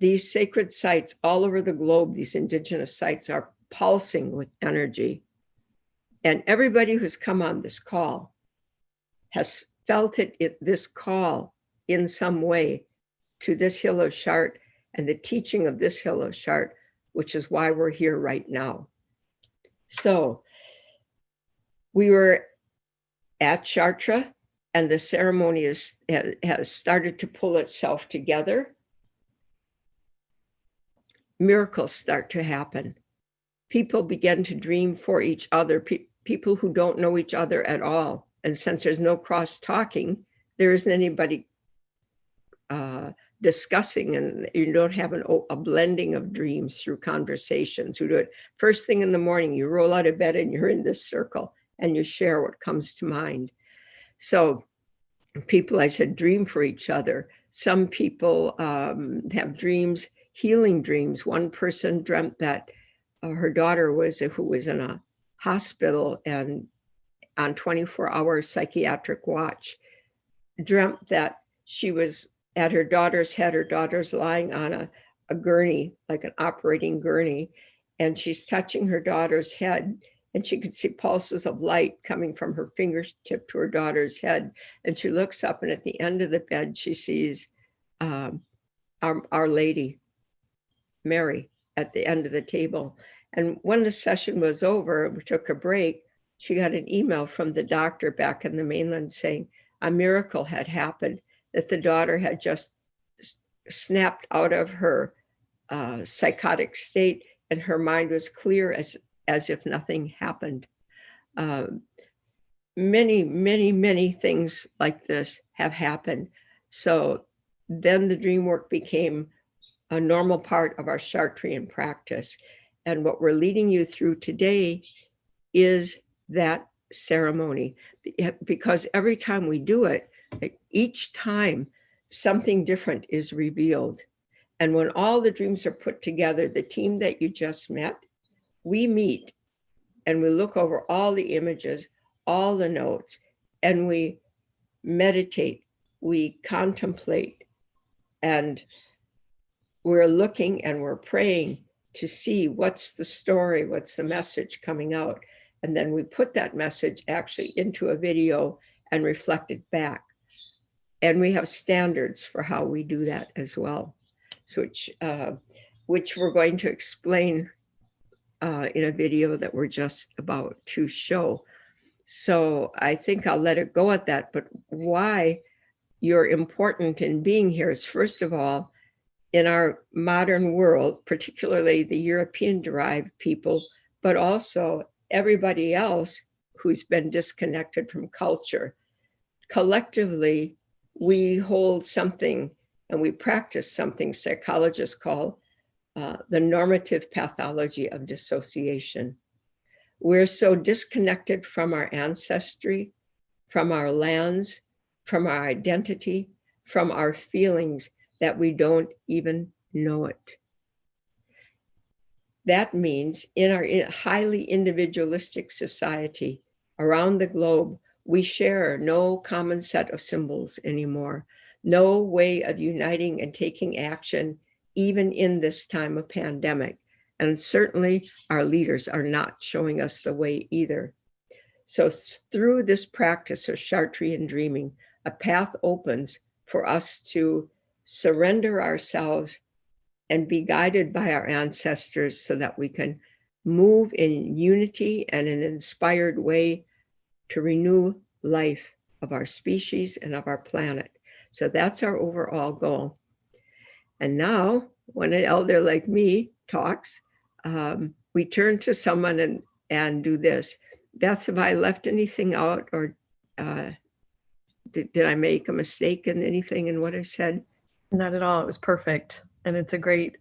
these sacred sites all over the globe, these indigenous sites, are pulsing with energy. And everybody who's come on this call has felt this call in some way to this hill of Chartres and the teaching of this hill of Chartres, which is why we're here right now. So we were at Chartres, and the ceremony has started to pull itself together. Miracles start to happen. People begin to dream for each other, people who don't know each other at all. And since there's no cross-talking, there isn't anybody discussing, and you don't have a blending of dreams through conversations. You do it first thing in the morning, you roll out of bed and you're in this circle and you share what comes to mind. So people, I said, dream for each other. Some people have dreams, healing dreams. One person dreamt that her daughter who was in a hospital and on 24-hour psychiatric watch, dreamt that she was at her daughter's head. Her daughter's lying on a gurney, like an operating gurney, and she's touching her daughter's head, and she could see pulses of light coming from her fingertip to her daughter's head. And she looks up, and at the end of the bed, she sees Our Lady, Mary, at the end of the table. And when the session was over, we took a break, she got an email from the doctor back in the mainland saying a miracle had happened, that the daughter had just snapped out of her psychotic state and her mind was clear as if nothing happened. Many things like this have happened. So then the dream work became a normal part of our Chartrian practice. And what we're leading you through today is that ceremony, because every time we do it, each time something different is revealed. And when all the dreams are put together, the team that you just met, we meet and we look over all the images, all the notes, and we meditate, we contemplate, and we're looking and we're praying to see what's the story, what's the message coming out. And then we put that message actually into a video and reflect it back. And we have standards for how we do that as well, so which we're going to explain in a video that we're just about to show. So I think I'll let it go at that. But why you're important in being here is, first of all, in our modern world, particularly the European-derived people, but also everybody else who's been disconnected from culture. Collectively, we hold something and we practice something psychologists call the normative pathology of dissociation. We're so disconnected from our ancestry, from our lands, from our identity, from our feelings, that we don't even know it. That means in our highly individualistic society around the globe, we share no common set of symbols anymore, no way of uniting and taking action, even in this time of pandemic. And certainly our leaders are not showing us the way either. So through this practice of Chartrian dreaming, a path opens for us to surrender ourselves and be guided by our ancestors so that we can move in unity and in an inspired way to renew life of our species and of our planet. So that's our overall goal. And now, when an elder like me talks, we turn to someone and do this. Beth, have I left anything out, or did I make a mistake in anything in what I said? Not at all. It was perfect, and it's a great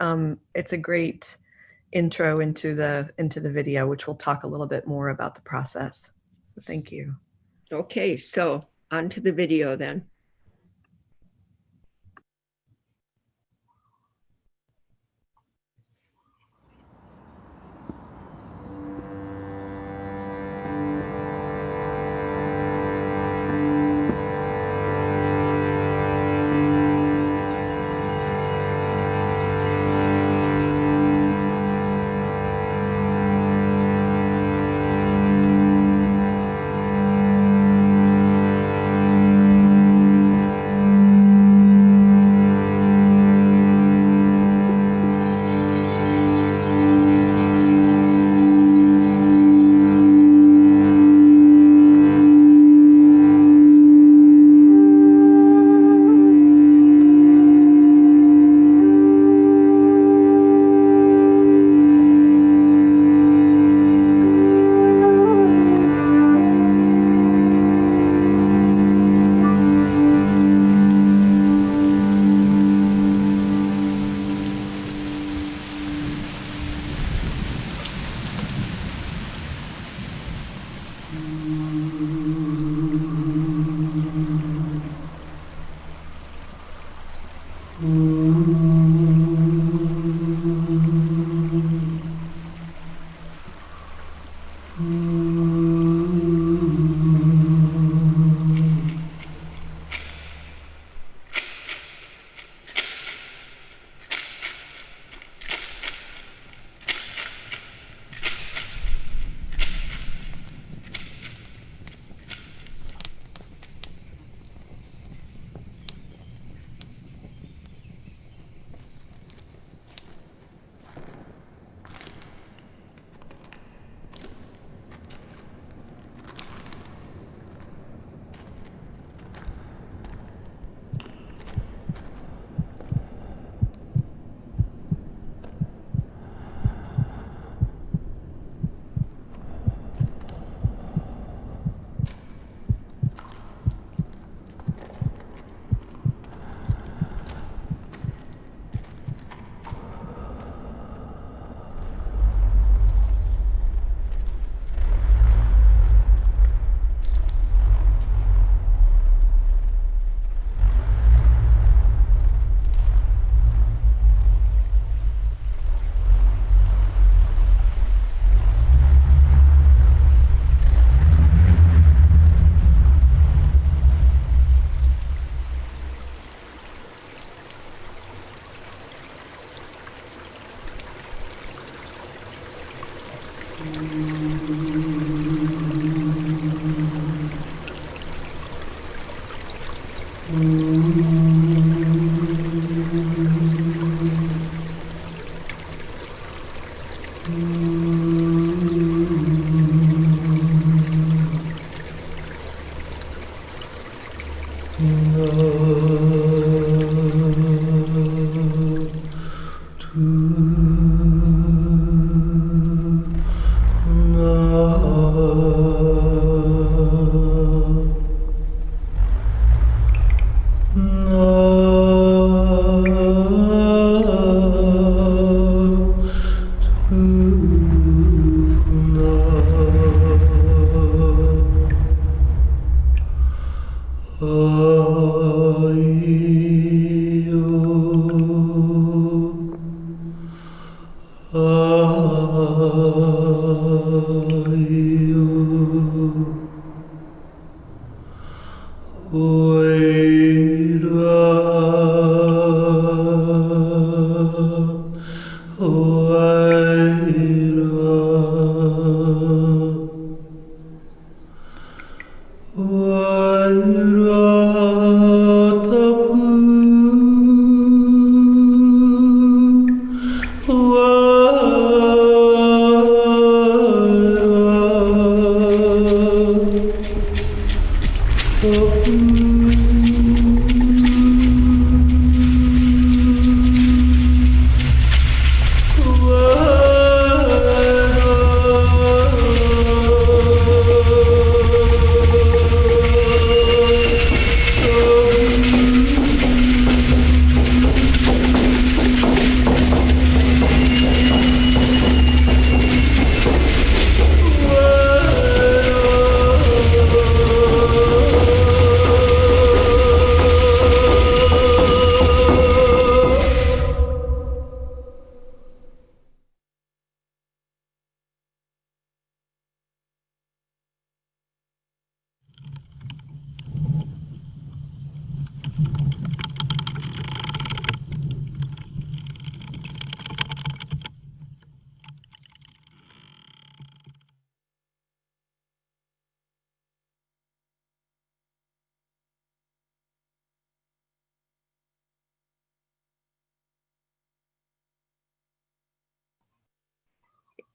intro into the video, which we'll talk a little bit more about the process. So thank you. Okay, so on to the video then.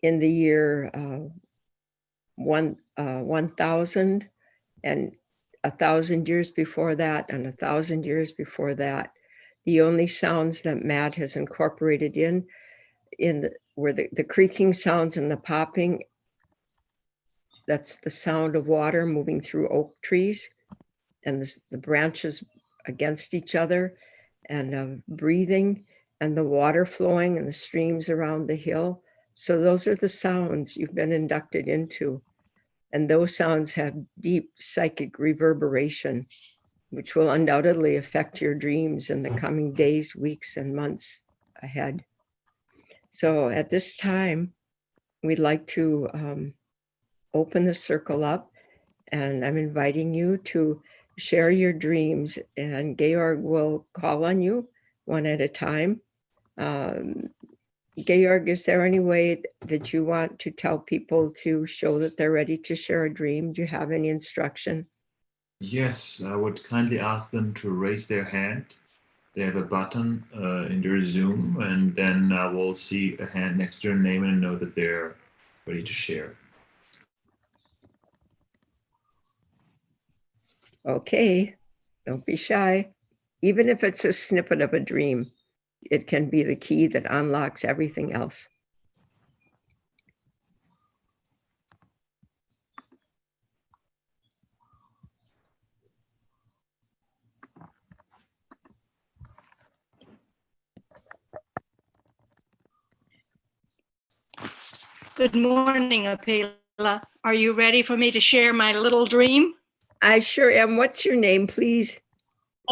In the year 1000 and 1,000 years before that and 1,000 years before that, the only sounds that Matt has incorporated were the creaking sounds and the popping. That's the sound of water moving through oak trees and the branches against each other, and breathing, and the water flowing and the streams around the hill. So those are the sounds you've been inducted into. And those sounds have deep psychic reverberation. which will undoubtedly affect your dreams in the coming days, weeks, and months ahead. So at this time, we'd like to open the circle up, and I'm inviting you to share your dreams, and Georg will call on you one at a time. Georg, is there any way that you want to tell people to show that they're ready to share a dream? Do you have any instruction? Yes, I would kindly ask them to raise their hand. They have a button in their Zoom, and then I will see a hand next to their name and know that they're ready to share. Okay, don't be shy. Even if it's a snippet of a dream, it can be the key that unlocks everything else. Good morning, Apela. Are you ready for me to share my little dream? I sure am. What's your name, please?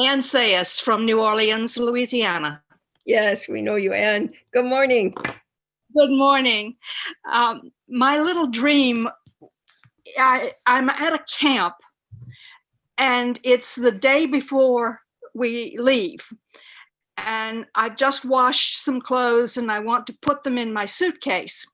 Ann Sayas from New Orleans, Louisiana. Yes, we know you, Ann. Good morning. Good morning. My little dream, I'm at a camp, and it's the day before we leave. And I've just washed some clothes, and I want to put them in my suitcase.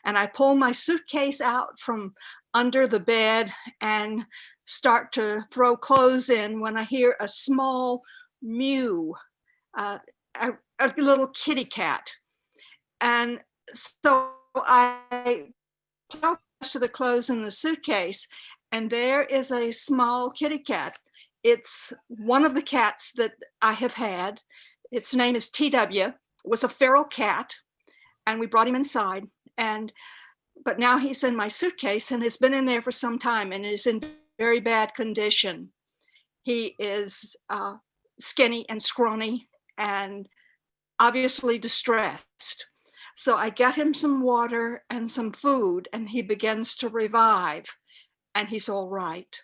And I pull my suitcase out from under the bed and start to throw clothes in when I hear a small mew, a little kitty cat. And so I put to the clothes in the suitcase, and there is a small kitty cat. It's one of the cats that I have had. Its name is TW. It was a feral cat, and we brought him inside. But now he's in my suitcase and has been in there for some time and is in very bad condition. He is skinny and scrawny and obviously distressed. So I get him some water and some food, and he begins to revive, and he's all right.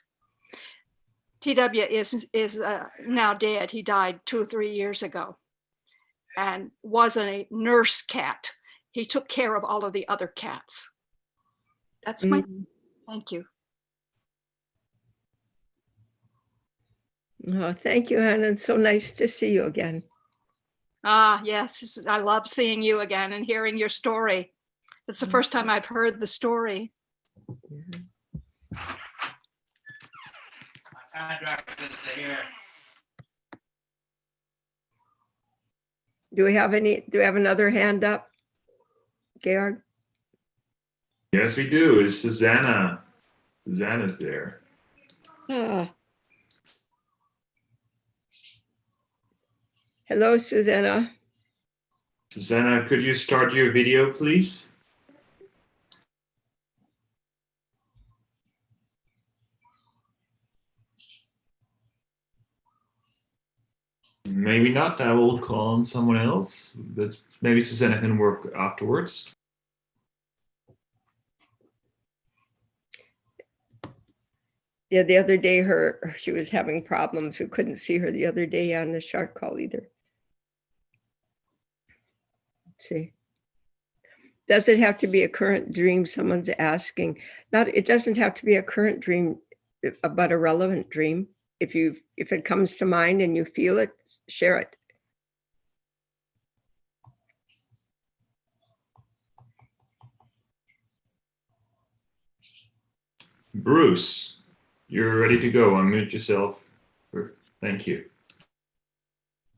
TW is now dead. He died 2 or 3 years ago and was a nurse cat. He took care of all of the other cats. That's my, thank you. Oh, thank you, Ann. It's so nice to see you again. Yes, I love seeing you again and hearing your story. It's the first time I've heard the story. Do we have another hand up, Georg? Yes, we do. It's Susanna. Susanna's there. Hello, Susanna. Susanna, could you start your video, please? Maybe not. I will call on someone else. But maybe Susanna can work afterwards. Yeah, the other day she was having problems. We couldn't see her the other day on the Chartres call either. Let's see. Does it have to be a current dream? Someone's asking. It doesn't have to be a current dream, but a relevant dream. If it comes to mind and you feel it, share it. Bruce, you're ready to go. Unmute yourself. Thank you.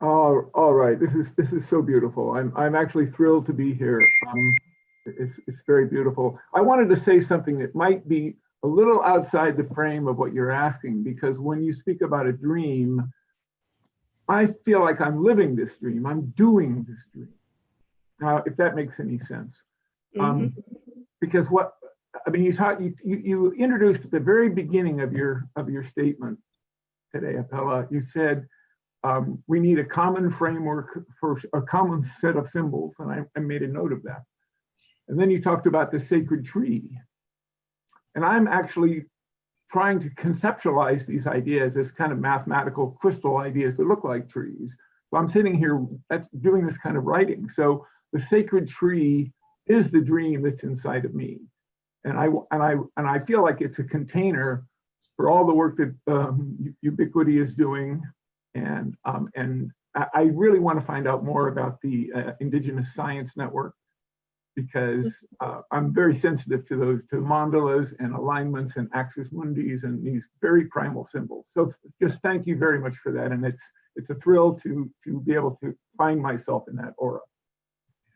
All right. This is so beautiful. I'm actually thrilled to be here. It's very beautiful. I wanted to say something that might be a little outside the frame of what you're asking, because when you speak about a dream, I feel like I'm living this dream. I'm doing this dream. Now, if that makes any sense. Because you introduced at the very beginning of your statement today, Apela, you said we need a common framework for a common set of symbols, and I made a note of that. And then you talked about the sacred tree. And I'm actually trying to conceptualize these ideas as kind of mathematical crystal ideas that look like trees. So I'm sitting here doing this kind of writing. So the sacred tree is the dream that's inside of me. And I feel like it's a container for all the work that Ubiquity is doing. And I really want to find out more about the Indigenous Science Network, because I'm very sensitive to those, to mandalas and alignments and axis mundis and these very primal symbols. So just thank you very much for that. And it's a thrill to be able to find myself in that aura.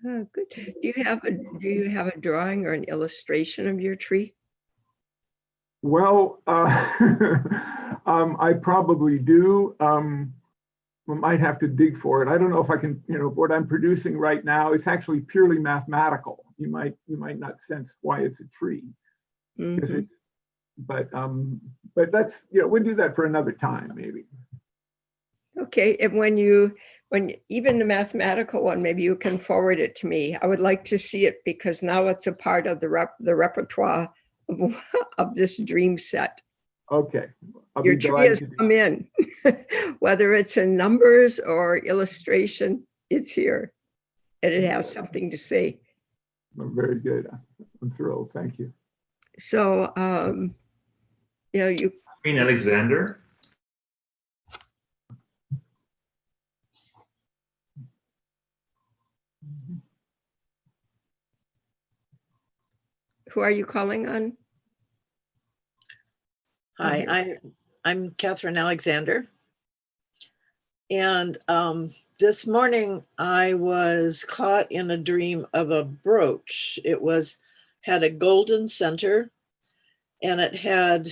Oh, good. Do you have a drawing or an illustration of your tree? Well, I probably do. I might have to dig for it. I don't know if I can, what I'm producing right now, it's actually purely mathematical. You might not sense why it's a tree. Mm-hmm. But that's, we'll do that for another time, maybe. Okay, and when even the mathematical one, maybe you can forward it to me. I would like to see it, because now it's a part of the repertoire of this dream set. Okay. Your tree has come in. Whether it's in numbers or illustration, it's here. And it has something to say. Very good. I'm thrilled. Thank you. So, you mean Alexander? Who are you calling on? Hi, I'm Catherine Alexander. And this morning I was caught in a dream of a brooch. It had a golden center, and it had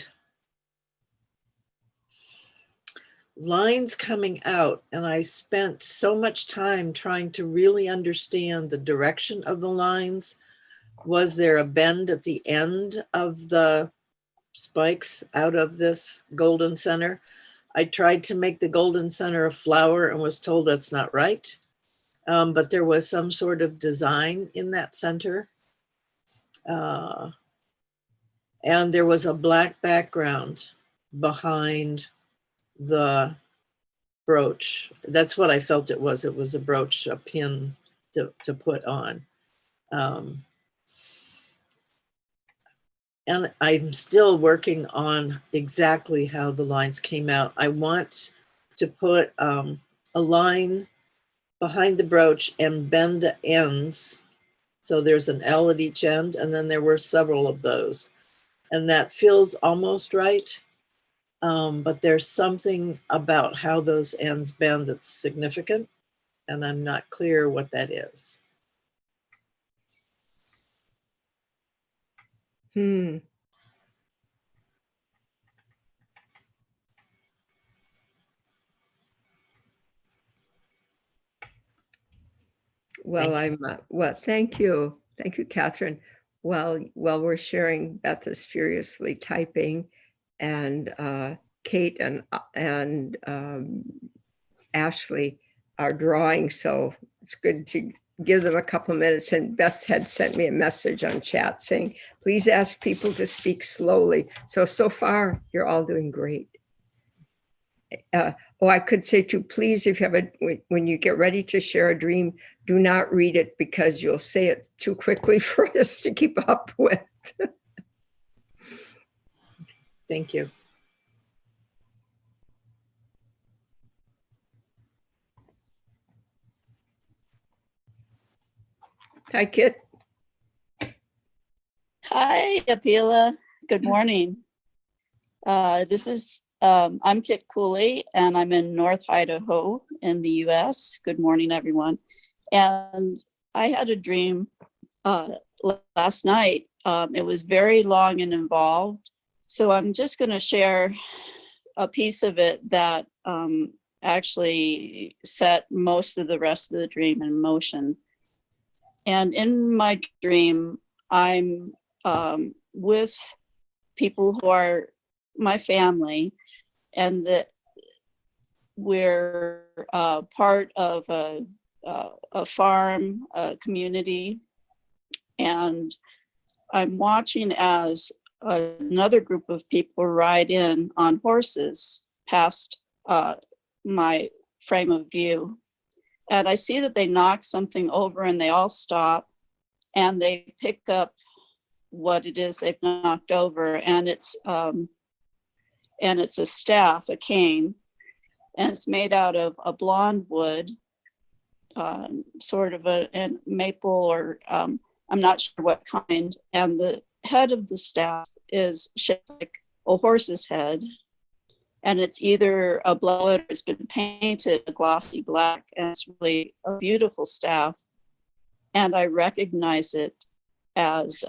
lines coming out. And I spent so much time trying to really understand the direction of the lines. Was there a bend at the end of the spikes out of this golden center? I tried to make the golden center a flower and was told that's not right. But there was some sort of design in that center. And there was a black background behind the brooch. That's what I felt it was. It was a brooch, a pin to put on. And I'm still working on exactly how the lines came out. I want to put a line behind the brooch and bend the ends. So there's an L at each end, and then there were several of those. And that feels almost right. But there's something about how those ends bend that's significant, and I'm not clear what that is. Well, thank you. Thank you, Catherine. While we're sharing, Beth is furiously typing, and Kate and Ashley are drawing. So it's good to give them a couple of minutes. And Beth had sent me a message on chat saying, please ask people to speak slowly. So far, you're all doing great. I could say too, please, if you have when you get ready to share a dream, do not read it, because you'll say it too quickly for us to keep up with. Thank you. Hi, Kit. Hi, Apela. Good morning. I'm Kit Cooley, and I'm in North Idaho in the US. Good morning, everyone. And I had a dream last night. It was very long and involved. So I'm just going to share a piece of it that actually set most of the rest of the dream in motion. And in my dream, I'm with people who are my family, and that we're part of a farm, a community, and I'm watching as another group of people ride in on horses past my frame of view. And I see that they knock something over and they all stop and they pick up what it is they've knocked over. And it's a staff, a cane, and it's made out of a blonde wood, sort of a maple or I'm not sure what kind. And the head of the staff is shaped like a horse's head. And it's either a blood or it's been painted a glossy black, and it's really a beautiful staff. And I recognize it as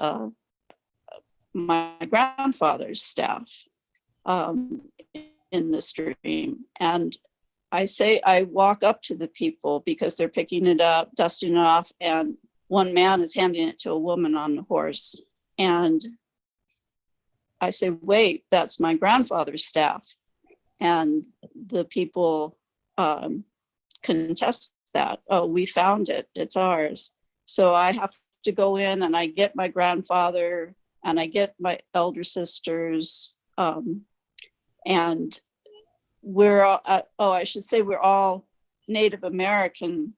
my grandfather's staff in this dream. And I walk up to the people because they're picking it up, dusting it off, and one man is handing it to a woman on the horse. And I say, wait, that's my grandfather's staff. And the people contest that. Oh, we found it, it's ours. So I have to go in and I get my grandfather and I get my elder sisters. And we're all, I should say we're all Native American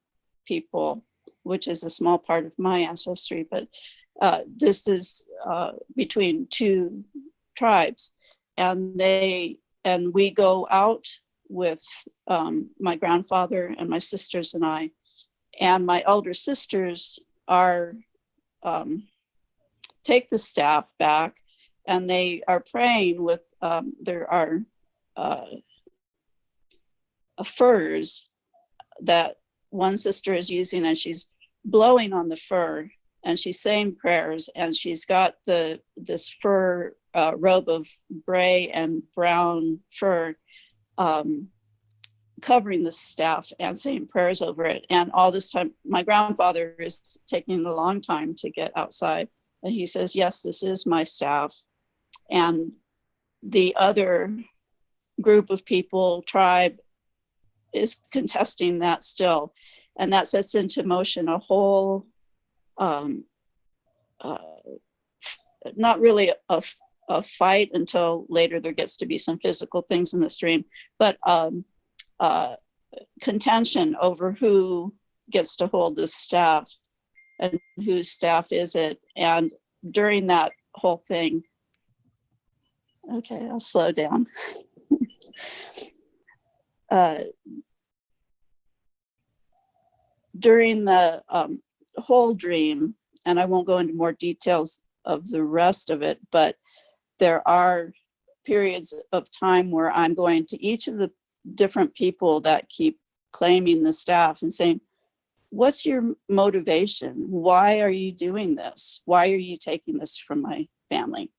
people, which is a small part of my ancestry, but this is between two tribes. And we go out with my grandfather and my sisters and I. And my elder sisters take the staff back and they are praying with, there are furs that one sister is using, and she's blowing on the fur and she's saying prayers, and she's got this fur robe of gray and brown fur covering the staff and saying prayers over it. And all this time, my grandfather is taking a long time to get outside. And he says, yes, this is my staff. And the other group of people, tribe, is contesting that still. And that sets into motion a whole, not really a fight until later there gets to be some physical things in the stream, but contention over who gets to hold this staff and whose staff is it. And during that whole thing, okay, I'll slow down. During the whole dream, and I won't go into more details of the rest of it, but there are periods of time where I'm going to each of the different people that keep claiming the staff and saying, what's your motivation? Why are you doing this? Why are you taking this from my family?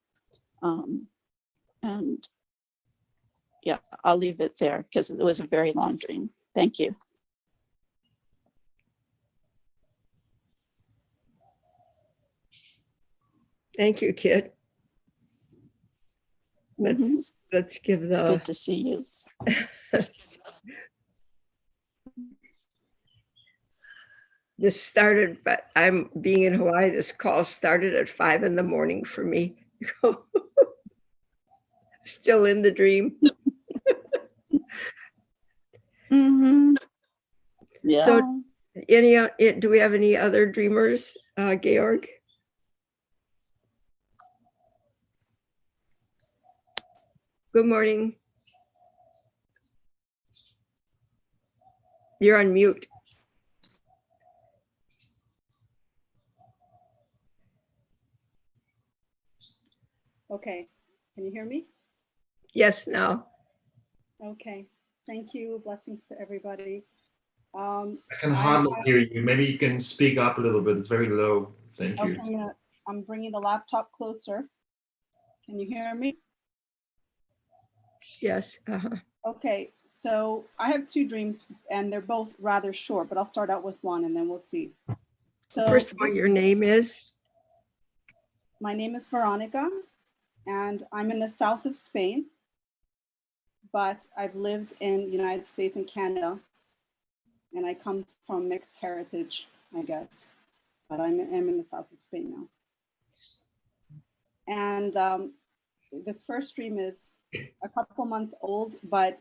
And yeah, I'll leave it there because it was a very long dream. Thank you. Thank you, Kit. Let's give the. Good to see you. This started, but I'm being in Hawaii. This call started at 5 a.m. for me. Still in the dream. Yeah. So, do we have any other dreamers, Georg? Good morning. You're on mute. Okay, can you hear me? Yes, now. Okay, thank you. Blessings to everybody. I can hardly hear you. Maybe you can speak up a little bit. It's very low. Thank you. Okay, I'm bringing the laptop closer. Can you hear me? Yes. Okay, so I have two dreams and they're both rather short, but I'll start out with one and then we'll see. So first of all, your name is? My name is Veronica and I'm in the south of Spain, but I've lived in the United States and Canada, and I come from mixed heritage, I guess, but I'm in the south of Spain now. And this first dream is a couple months old, but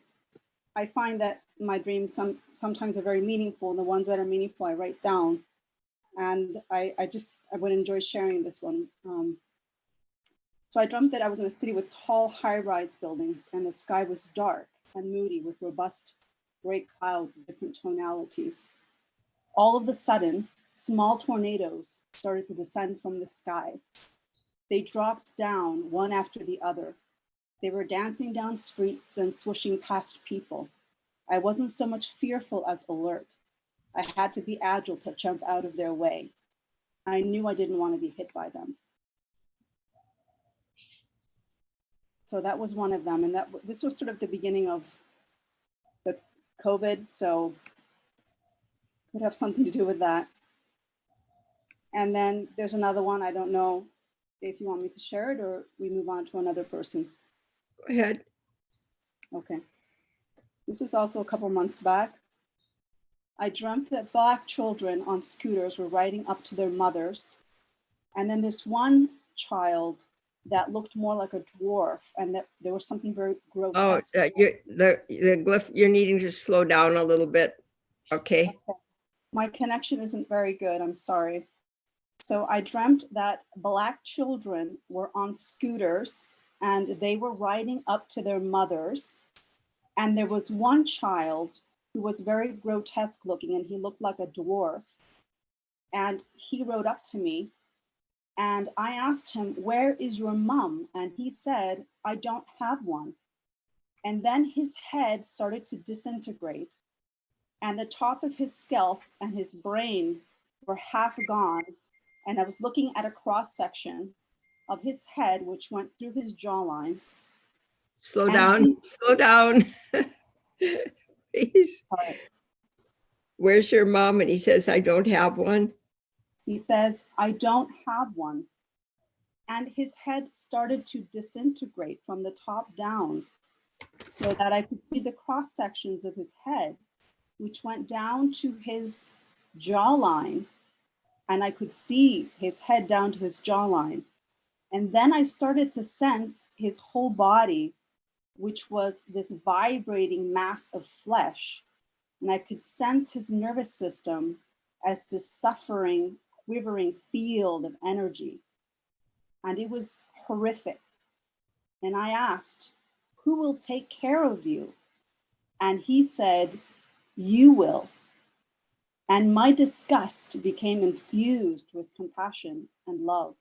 I find that my dreams sometimes are very meaningful, and the ones that are meaningful I write down. And I would enjoy sharing this one. So I dreamt that I was in a city with tall high-rise buildings, and the sky was dark and moody with robust gray clouds of different tonalities. All of a sudden, small tornadoes started to descend from the sky. They dropped down one after the other. They were dancing down streets and swooshing past people. I wasn't so much fearful as alert. I had to be agile to jump out of their way. I knew I didn't want to be hit by them. So that was one of them. And this was sort of the beginning of the COVID, so it would have something to do with that. And then there's another one. I don't know if you want me to share it or we move on to another person. Go ahead. Okay. This is also a couple months back. I dreamt that Black children on scooters were riding up to their mothers. And then this one child that looked more like a dwarf, and that there was something very grotesque. Oh, the glyph, you're needing to slow down a little bit. Okay. My connection isn't very good, I'm sorry. So I dreamt that Black children were on scooters and they were riding up to their mothers. And there was one child who was very grotesque looking, and he looked like a dwarf. And he rode up to me, and I asked him, "Where is your mom?" And he said, "I don't have one." And then his head started to disintegrate, and the top of his scalp and his brain were half gone. And I was looking at a cross section of his head, which went through his jawline. Slow down, slow down. Please. Where's your mom? And he says, "I don't have one." He says, "I don't have one." And his head started to disintegrate from the top down so that I could see the cross sections of his head, which went down to his jawline. And I could see his head down to his jawline. And then I started to sense his whole body, which was this vibrating mass of flesh. And I could sense his nervous system as this suffering, quivering field of energy. And it was horrific. And I asked, "Who will take care of you?" And he said, "You will." And my disgust became infused with compassion and love.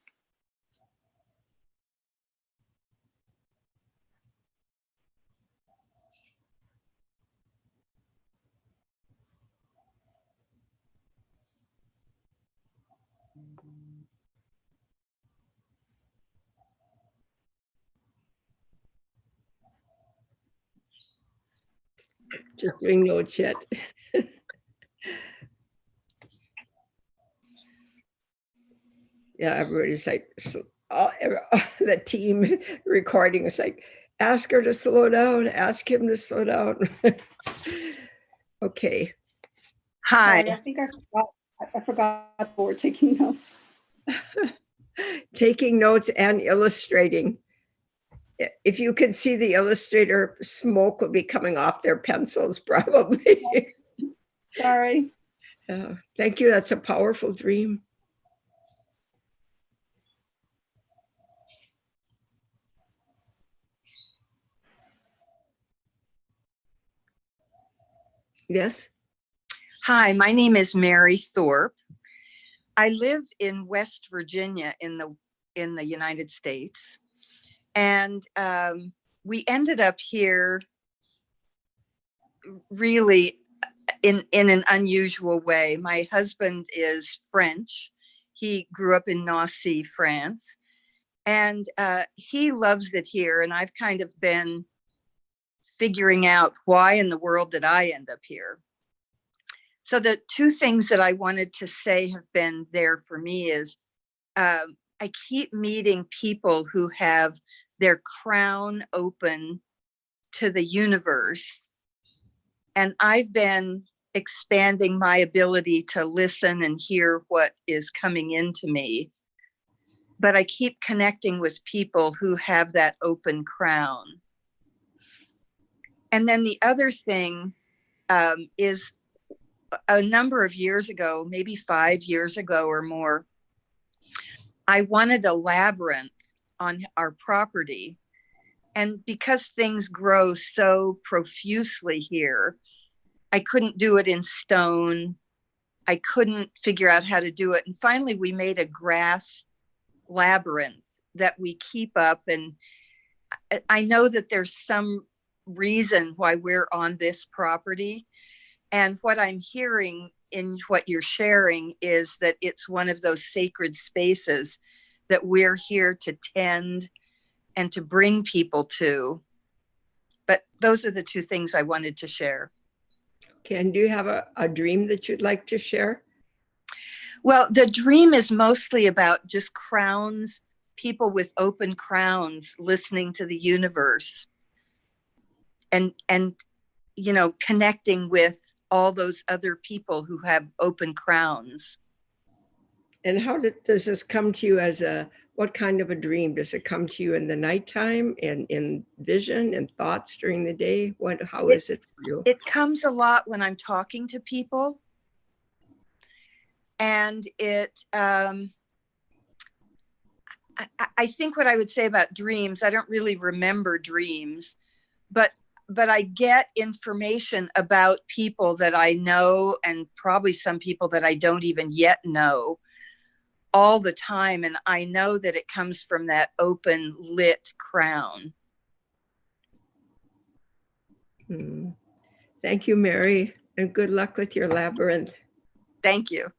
Just doing notes yet. Yeah, everybody's like, the team recording is like, ask her to slow down, ask him to slow down. Okay. Hi. Sorry, I think I forgot we're taking notes. Taking notes and illustrating. If you could see the illustrator, smoke would be coming off their pencils probably. Sorry. Thank you. That's a powerful dream. Yes. Hi, my name is Mary Thorpe. I live in West Virginia in the United States. And we ended up here really in an unusual way. My husband is French. He grew up in Nancy, France. And he loves it here. And I've kind of been figuring out why in the world did I end up here. So the two things that I wanted to say have been there for me is I keep meeting people who have their crown open to the universe. And I've been expanding my ability to listen and hear what is coming into me. but I keep connecting with people who have that open crown. And then the other thing is a number of years ago, maybe 5 years ago or more, I wanted a labyrinth on our property. And because things grow so profusely here, I couldn't do it in stone. I couldn't figure out how to do it. And finally, we made a grass labyrinth that we keep up. And I know that there's some reason why we're on this property. And what I'm hearing in what you're sharing is that it's one of those sacred spaces that we're here to tend and to bring people to. But those are the two things I wanted to share. Okay, and do you have a dream that you'd like to share? Well, the dream is mostly about just crowns, people with open crowns listening to the universe and you know, connecting with all those other people who have open crowns. And how does this come to you as what kind of a dream? Does it come to you in the nighttime and in vision and thoughts during the day? How is it for you? It comes a lot when I'm talking to people. And I think what I would say about dreams, I don't really remember dreams, but I get information about people that I know and probably some people that I don't even yet know all the time. And I know that it comes from that open lit crown. Thank you, Mary, and good luck with your labyrinth. Thank you.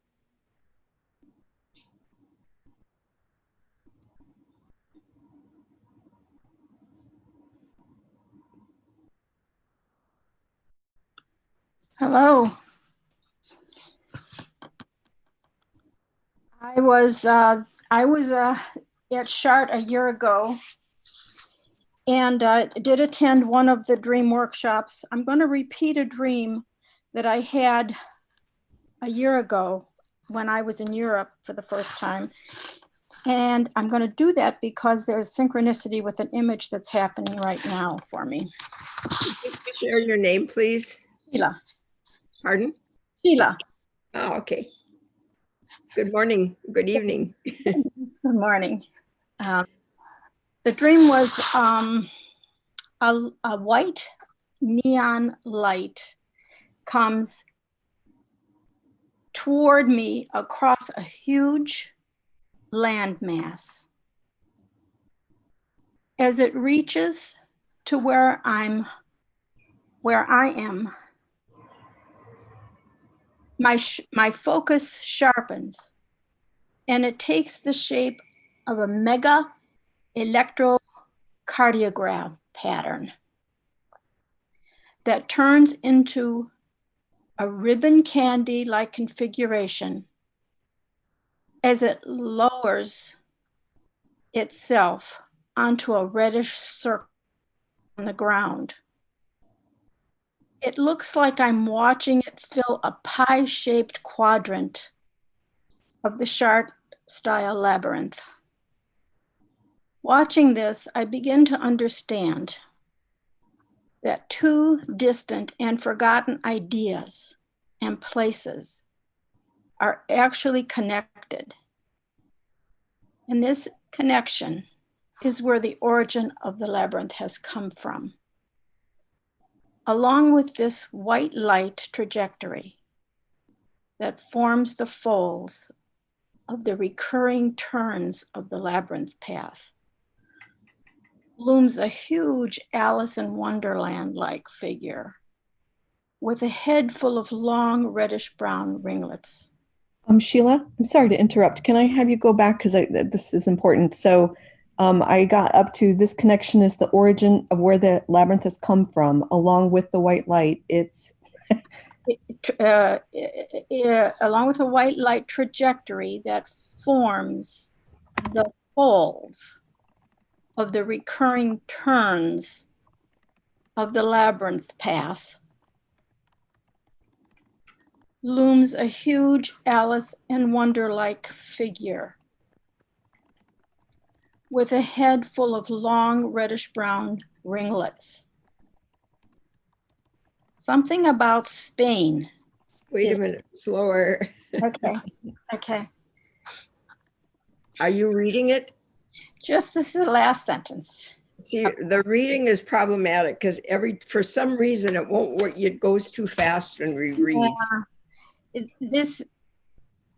Hello. I was at Chartres a year ago and did attend one of the dream workshops. I'm going to repeat a dream that I had a year ago when I was in Europe for the first time. And I'm going to do that because there's synchronicity with an image that's happening right now for me. Could you share your name, please? Sheila. Pardon? Sheila. Oh, okay. Good morning. Good evening. Good morning. The dream was a white neon light comes toward me across a huge landmass. As it reaches to where I am, my focus sharpens and it takes the shape of a mega electrocardiogram pattern that turns into a ribbon candy-like configuration as it lowers itself onto a reddish circle on the ground. It looks like I'm watching it fill a pie-shaped quadrant of the Chartres-style labyrinth. Watching this, I begin to understand that two distant and forgotten ideas and places are actually connected. And this connection is where the origin of the labyrinth has come from. Along with this white light trajectory that forms the folds of the recurring turns of the labyrinth path, looms a huge Alice in Wonderland-like figure with a head full of long reddish-brown ringlets. Sheila, I'm sorry to interrupt. Can I have you go back because this is important. So I got up to this connection is the origin of where the labyrinth has come from, along with the white light. It's along with a white light trajectory that forms the folds of the recurring turns of the labyrinth path, looms a huge Alice in Wonder-like figure with a head full of long reddish brown ringlets. Something about Spain. Wait a minute, slower. Okay, okay. Are you reading it? Just this is the last sentence. See, the reading is problematic because for some reason it won't work. It goes too fast when we read. Yeah.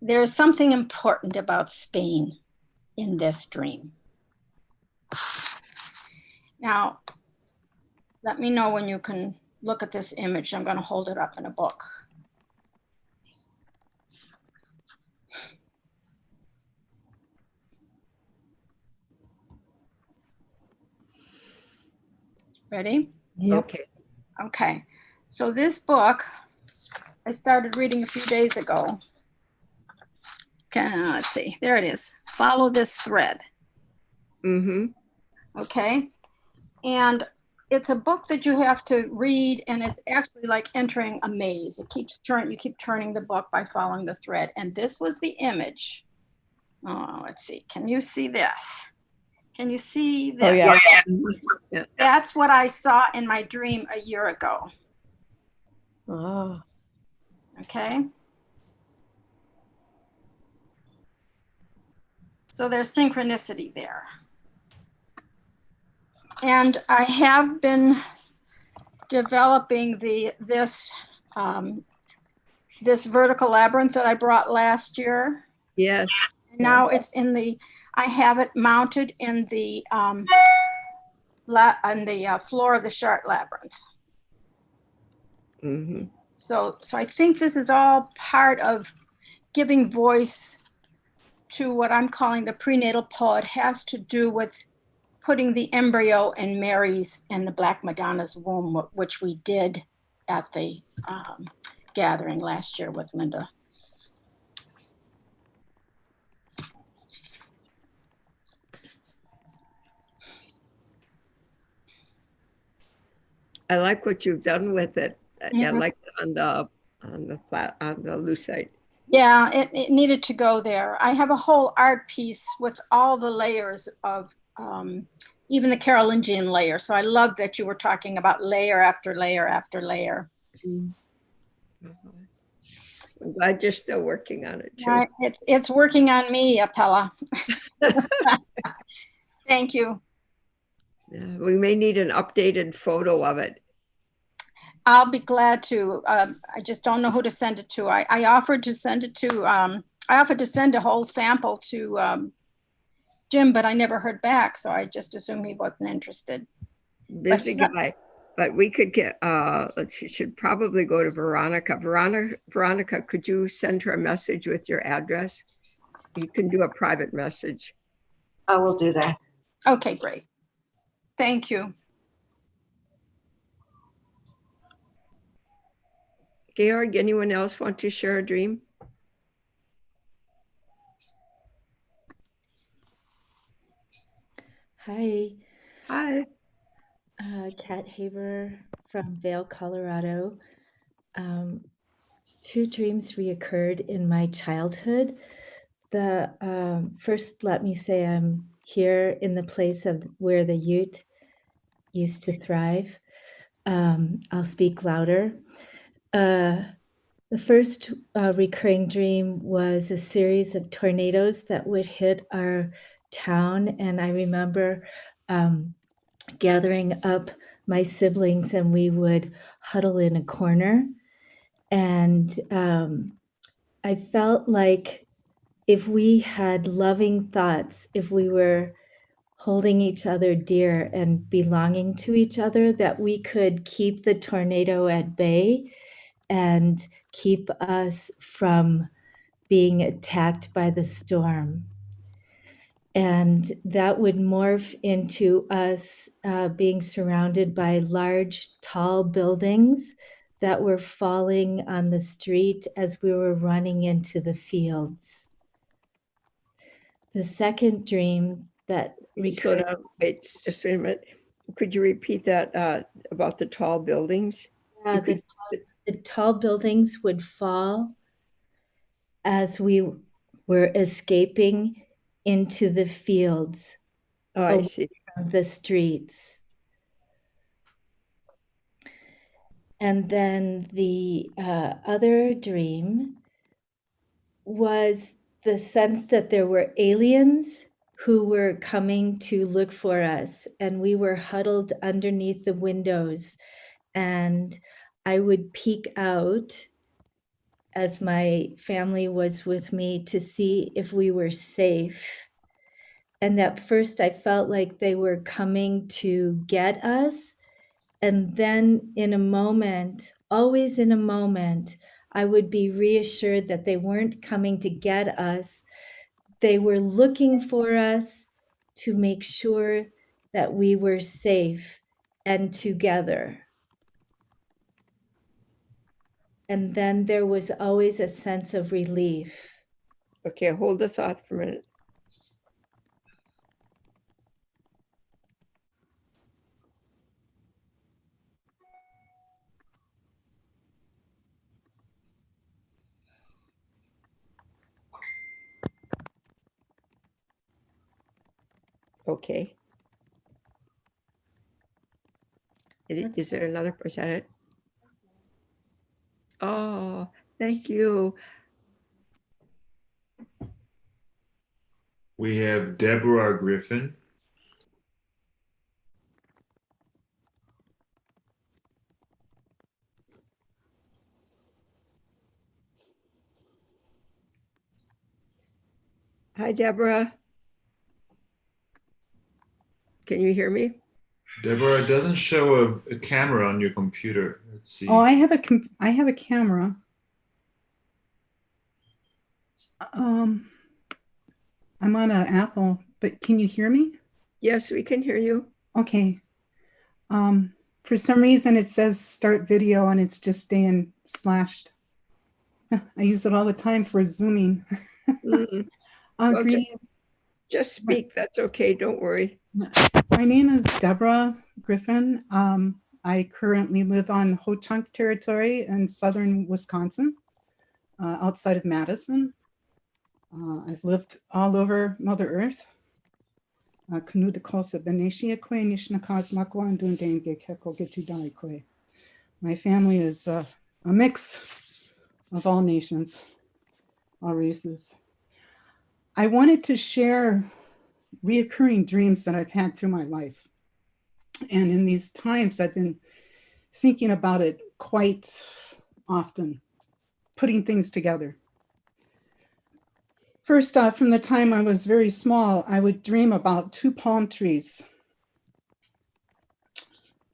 There's something important about Spain in this dream. Now, let me know when you can look at this image. I'm going to hold it up in a book. Ready? Yep. Okay. Okay. So this book, I started reading a few days ago. Okay, let's see. There it is. Follow this thread. Mm-hmm. Okay. And it's a book that you have to read, and it's actually like entering a maze. It keeps turning, you keep turning the book by following the thread. And this was the image. Oh, let's see. Can you see this? Can you see this? Oh, yeah. Yeah. That's what I saw in my dream a year ago. Oh. Okay. So there's synchronicity there. And I have been developing this vertical labyrinth that I brought last year. Yes. Now it's I have it mounted in the floor of the Chartres labyrinth. Mm-hmm. So I think this is all part of giving voice to what I'm calling the prenatal poet. Has to do with putting the embryo in Mary's and the Black Madonna's womb, which we did at the gathering last year with Linda. I like what you've done with it. Mm-hmm. I like it on the lucite. Yeah, it needed to go there. I have a whole art piece with all the layers of even the Carolingian layer. So I love that you were talking about layer after layer after layer. Mm-hmm. I'm glad you're still working on it too. Yeah, it's working on me, Apela. Thank you. Yeah, we may need an updated photo of it. I'll be glad to. I just don't know who to send it to. I offered to send it to. I offered to send a whole sample to Jim, but I never heard back. So I just assumed he wasn't interested. Busy guy. But we could get. Should probably go to Veronica. Veronica, could you send her a message with your address? You can do a private message. I will do that. Okay, great. Thank you. Georg, anyone else want to share a dream? Hi. Hi. Kat Haber from Vail, Colorado. Two dreams reoccurred in my childhood. The first, let me say, I'm here in the place of where the Ute used to thrive. I'll speak louder. The first recurring dream was a series of tornadoes that would hit our town, and I remember gathering up my siblings, and we would huddle in a corner. And I felt like if we had loving thoughts, if we were holding each other dear and belonging to each other, that we could keep the tornado at bay and keep us from being attacked by the storm. And that would morph into us being surrounded by large, tall buildings that were falling on the street as we were running into the fields. The second dream that recurred. Wait, just wait a minute. Could you repeat that about the tall buildings? The tall buildings would fall as we were escaping into the fields Oh, I see. From the streets. And then the other dream was the sense that there were aliens who were coming to look for us, and we were huddled underneath the windows, and I would peek out as my family was with me to see if we were safe. And at first I felt like they were coming to get us. And then in a moment, always in a moment, I would be reassured that they weren't coming to get us. They were looking for us to make sure that we were safe and together. And then there was always a sense of relief. Okay, hold the thought for a minute. Okay. Is there another person? Oh, thank you. We have Deborah Griffin. Hi, Deborah. Can you hear me? Deborah, it doesn't show a camera on your computer. Let's see. Oh, I have a camera. I'm on an Apple, but can you hear me? Yes, we can hear you. Okay. For some reason it says start video and it's just staying slashed. I use it all the time for Zooming. Well, Greetings. just speak. That's okay. Don't worry. My name is Deborah Griffin. I currently live on Ho-Chunk territory in southern Wisconsin, outside of Madison. I've lived all over Mother Earth. My family is a mix of all nations, all races. I wanted to share reoccurring dreams that I've had through my life. And in these times, I've been thinking about it quite often, putting things together. First off, from the time I was very small, I would dream about two palm trees.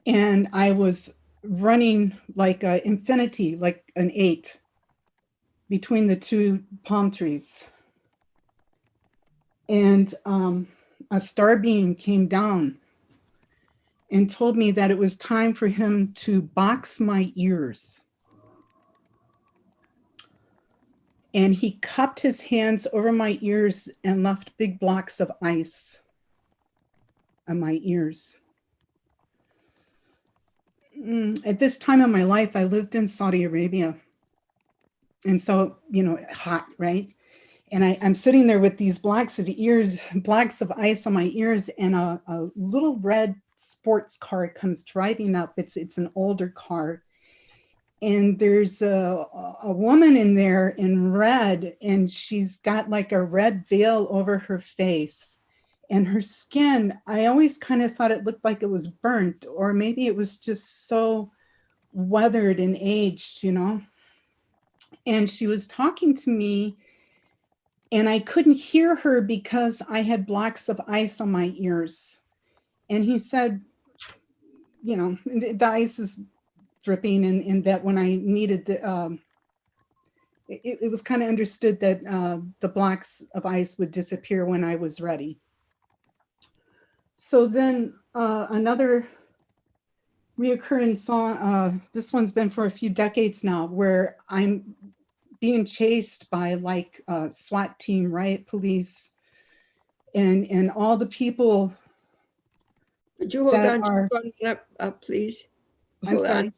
And I was running like an infinity, like an 8, between the two palm trees. And a star being came down and told me that it was time for him to box my ears. And he cupped his hands over my ears and left big blocks of ice on my ears. At this time in my life, I lived in Saudi Arabia. And so, hot, right? And I'm sitting there with these blocks of ice on my ears, and a little red sports car comes driving up. It's an older car. And there's a woman in there in red, and she's got like a red veil over her face. And her skin, I always kind of thought it looked like it was burnt, or maybe it was just so weathered and aged, And she was talking to me, and I couldn't hear her because I had blocks of ice on my ears. And he said, the ice is dripping, and that when I needed it was kind of understood that the blocks of ice would disappear when I was ready. So then another reoccurring song, this one's been for a few decades now, where I'm being chased by like SWAT team, riot police, and all the people. Could you hold on up, please? I'm sorry.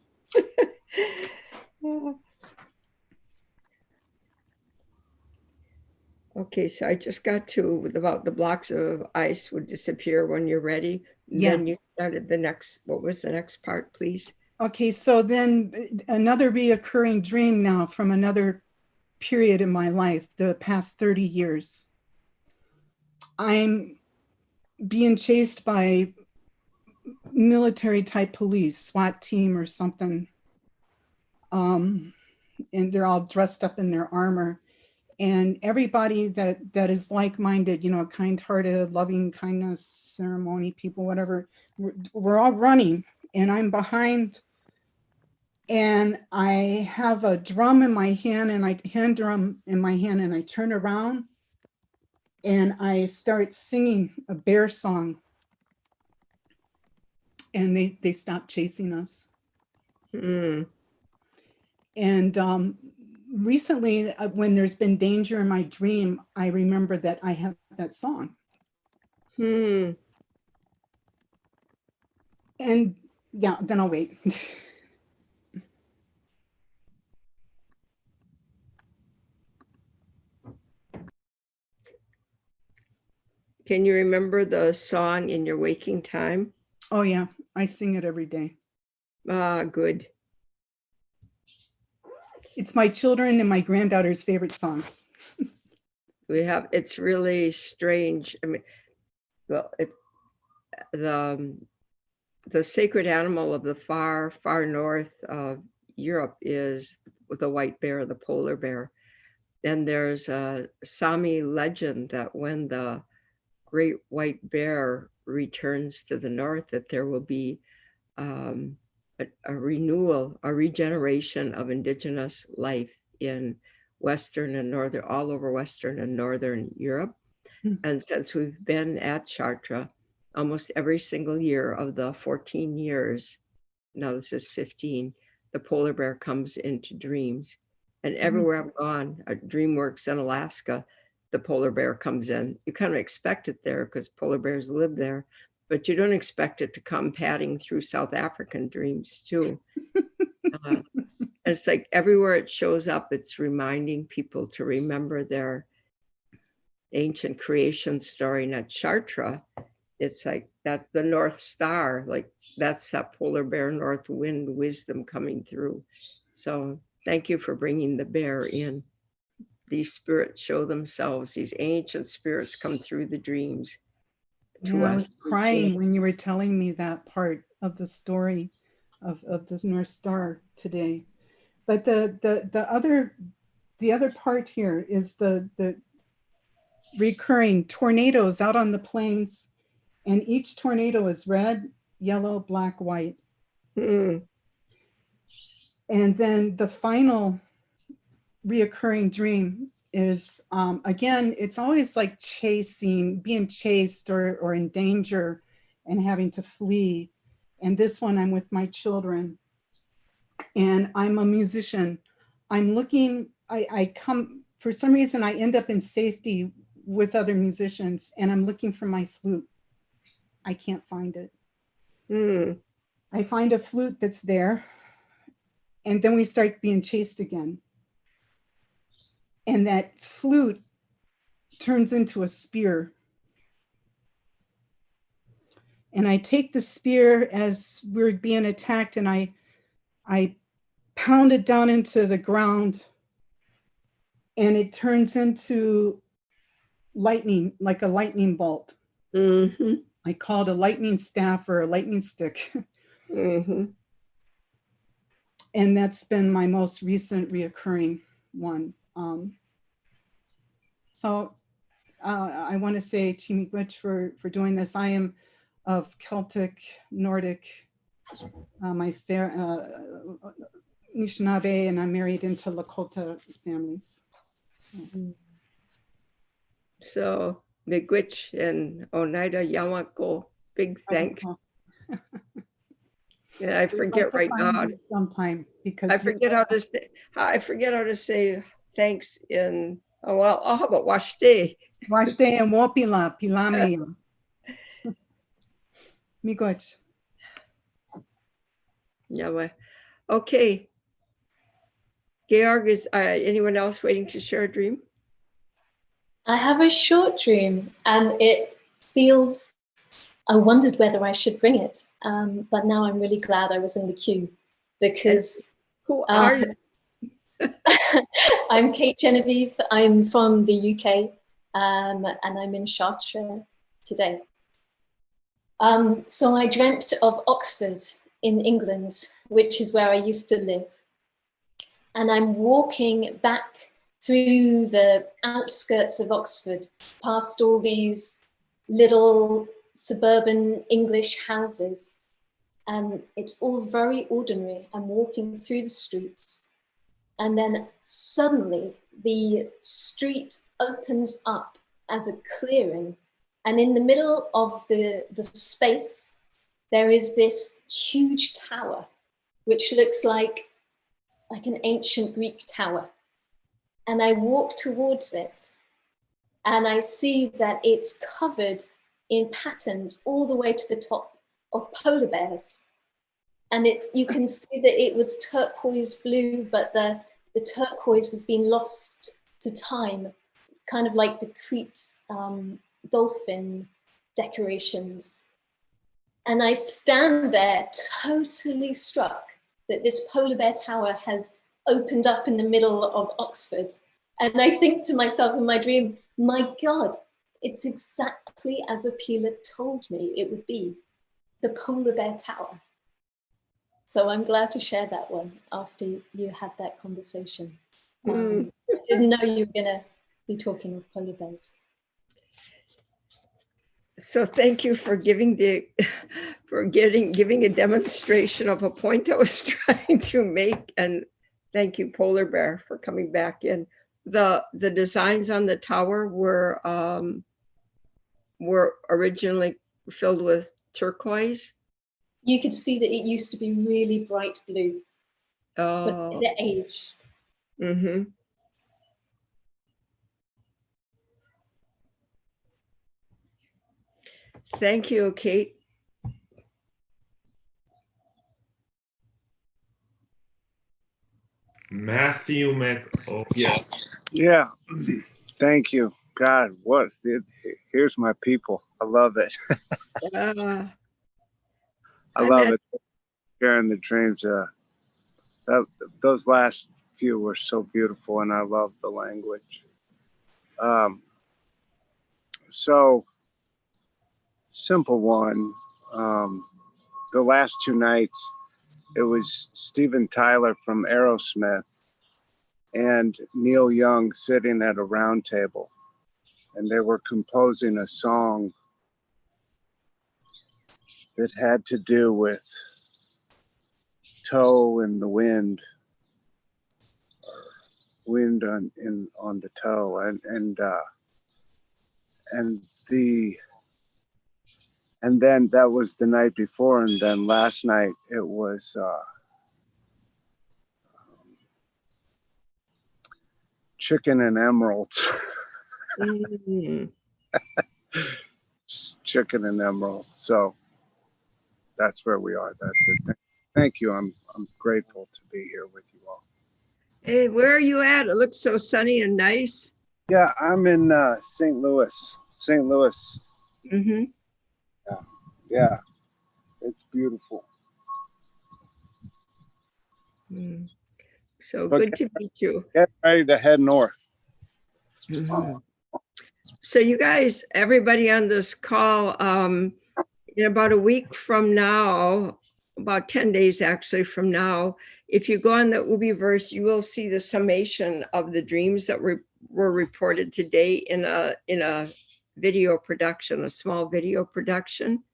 Okay, so I just got to about the blocks of ice would disappear when you're ready. Yeah. Then you started the next, what was the next part, please? Okay, so then another reoccurring dream now from another period in my life, the past 30 years. I'm being chased by military type police, SWAT team or something. And they're all dressed up in their armor. And everybody that is like-minded, you know, kind-hearted, loving kindness, ceremony people, whatever, we're all running and I'm behind. And I have a drum in my hand and hand drum in my hand, and I turn around and I start singing a bear song. And they stop chasing us. Mm. And recently, when there's been danger in my dream, I remember that I have that song. Hmm. And yeah, then I'll wait. Can you remember the song in your waking time? Oh yeah, I sing it every day. Ah, good. It's my children and my granddaughter's favorite songs. It's really strange. I mean, well, the sacred animal of the far, far north of Europe is the white bear, the polar bear. And there's a Sami legend that when the great white bear returns to the north, that there will be a renewal, a regeneration of indigenous life in Western and Northern, all over Western and Northern Europe. And since we've been at Chartres, almost every single year of the 14 years, now this is 15, the polar bear comes into dreams. And everywhere I've gone, at Dreamworks in Alaska, the polar bear comes in. You kind of expect it there because polar bears live there, but you don't expect it to come padding through South African dreams too. And it's like everywhere it shows up, it's reminding people to remember their ancient creation story. And at Chartres, it's like that's the North Star, like that's that polar bear north wind wisdom coming through. So thank you for bringing the bear in. These spirits show themselves, these ancient spirits come through the dreams to us. I was crying when you were telling me that part of the story of this North Star today. But the other part here is the recurring tornadoes out on the plains, and each tornado is red, yellow, black, white. Mm. And then the final reoccurring dream is, again, it's always like being chased or in danger and having to flee. And this one, I'm with my children and I'm a musician. I'm looking, I come, for some reason, I end up in safety with other musicians and I'm looking for my flute. I can't find it. Mm. I find a flute that's there and then we start being chased again. And that flute turns into a spear. And I take the spear as we're being attacked and I pound it down into the ground and it turns into lightning, like a lightning bolt. Mm-hmm. I call it a lightning staff or a lightning stick. Mm-hmm. And that's been my most recent reoccurring one. So I want to say Chimigwich for doing this. I am of Celtic, Nordic, my Anishinaabe, and I'm married into Lakota families. So Miigwech and Oneida Yamako, big thanks. Yeah, I forget right now. Sometime because I forget how to say. I forget how to say thanks in. Oh well. Oh, how about Washte? Washte and Wopila Pilame. Miigwech. Yeah. Well, okay. Georg, is anyone else waiting to share a dream? I have a short dream, and it feels, I wondered whether I should bring it, but now I'm really glad I was in the queue, because who are you? I'm Kate Genevieve. I'm from the UK, and I'm in Chartres today. So I dreamt of Oxford in England, which is where I used to live. And I'm walking back through the outskirts of Oxford, past all these little suburban English houses. And it's all very ordinary. I'm walking through the streets. And then suddenly the street opens up as a clearing. And in the middle of the space, there is this huge tower, which looks like an ancient Greek tower. And I walk towards it, and I see that it's covered in patterns all the way to the top of polar bears. And you can see that it was turquoise blue, but the turquoise has been lost to time, kind of like the Crete dolphin decorations. And I stand there totally struck that this polar bear tower has opened up in the middle of Oxford. And I think to myself in my dream, my God, it's exactly as Apela told me it would be, the polar bear tower. So I'm glad to share that one after you had that conversation. I didn't know you were gonna be talking of polar bears. So thank you for giving giving a demonstration of a point I was trying to make, and thank you, Polar Bear, for coming back in. The designs on the tower were originally filled with turquoise. You could see that it used to be really bright blue, but it aged. Mm-hmm. Thank you, Kate. Matthew Yeah. Thank you. God, here's my people. I love it. I love it. Sharing the dreams. Those last few were so beautiful, and I love the language. So simple one. The last two nights, it was Steven Tyler from Aerosmith and Neil Young sitting at a round table, and they were composing a song that had to do with toe in the wind, or wind on the toe, and then that was the night before, and then last night it was chicken and emeralds. Chicken and emeralds. So that's where we are. That's it. Thank you. I'm grateful to be here with you all. Hey, where are you at? It looks so sunny and nice. Yeah, I'm in St. Louis. St. Louis. Mm-hmm. Yeah, it's beautiful. So good to meet you. Get ready to head north. Mm-hmm. So you guys, everybody on this call, in about a week from now, about 10 days actually from now, if you go on the Ubiverse, you will see the summation of the dreams that were reported today in a video production, a small video production.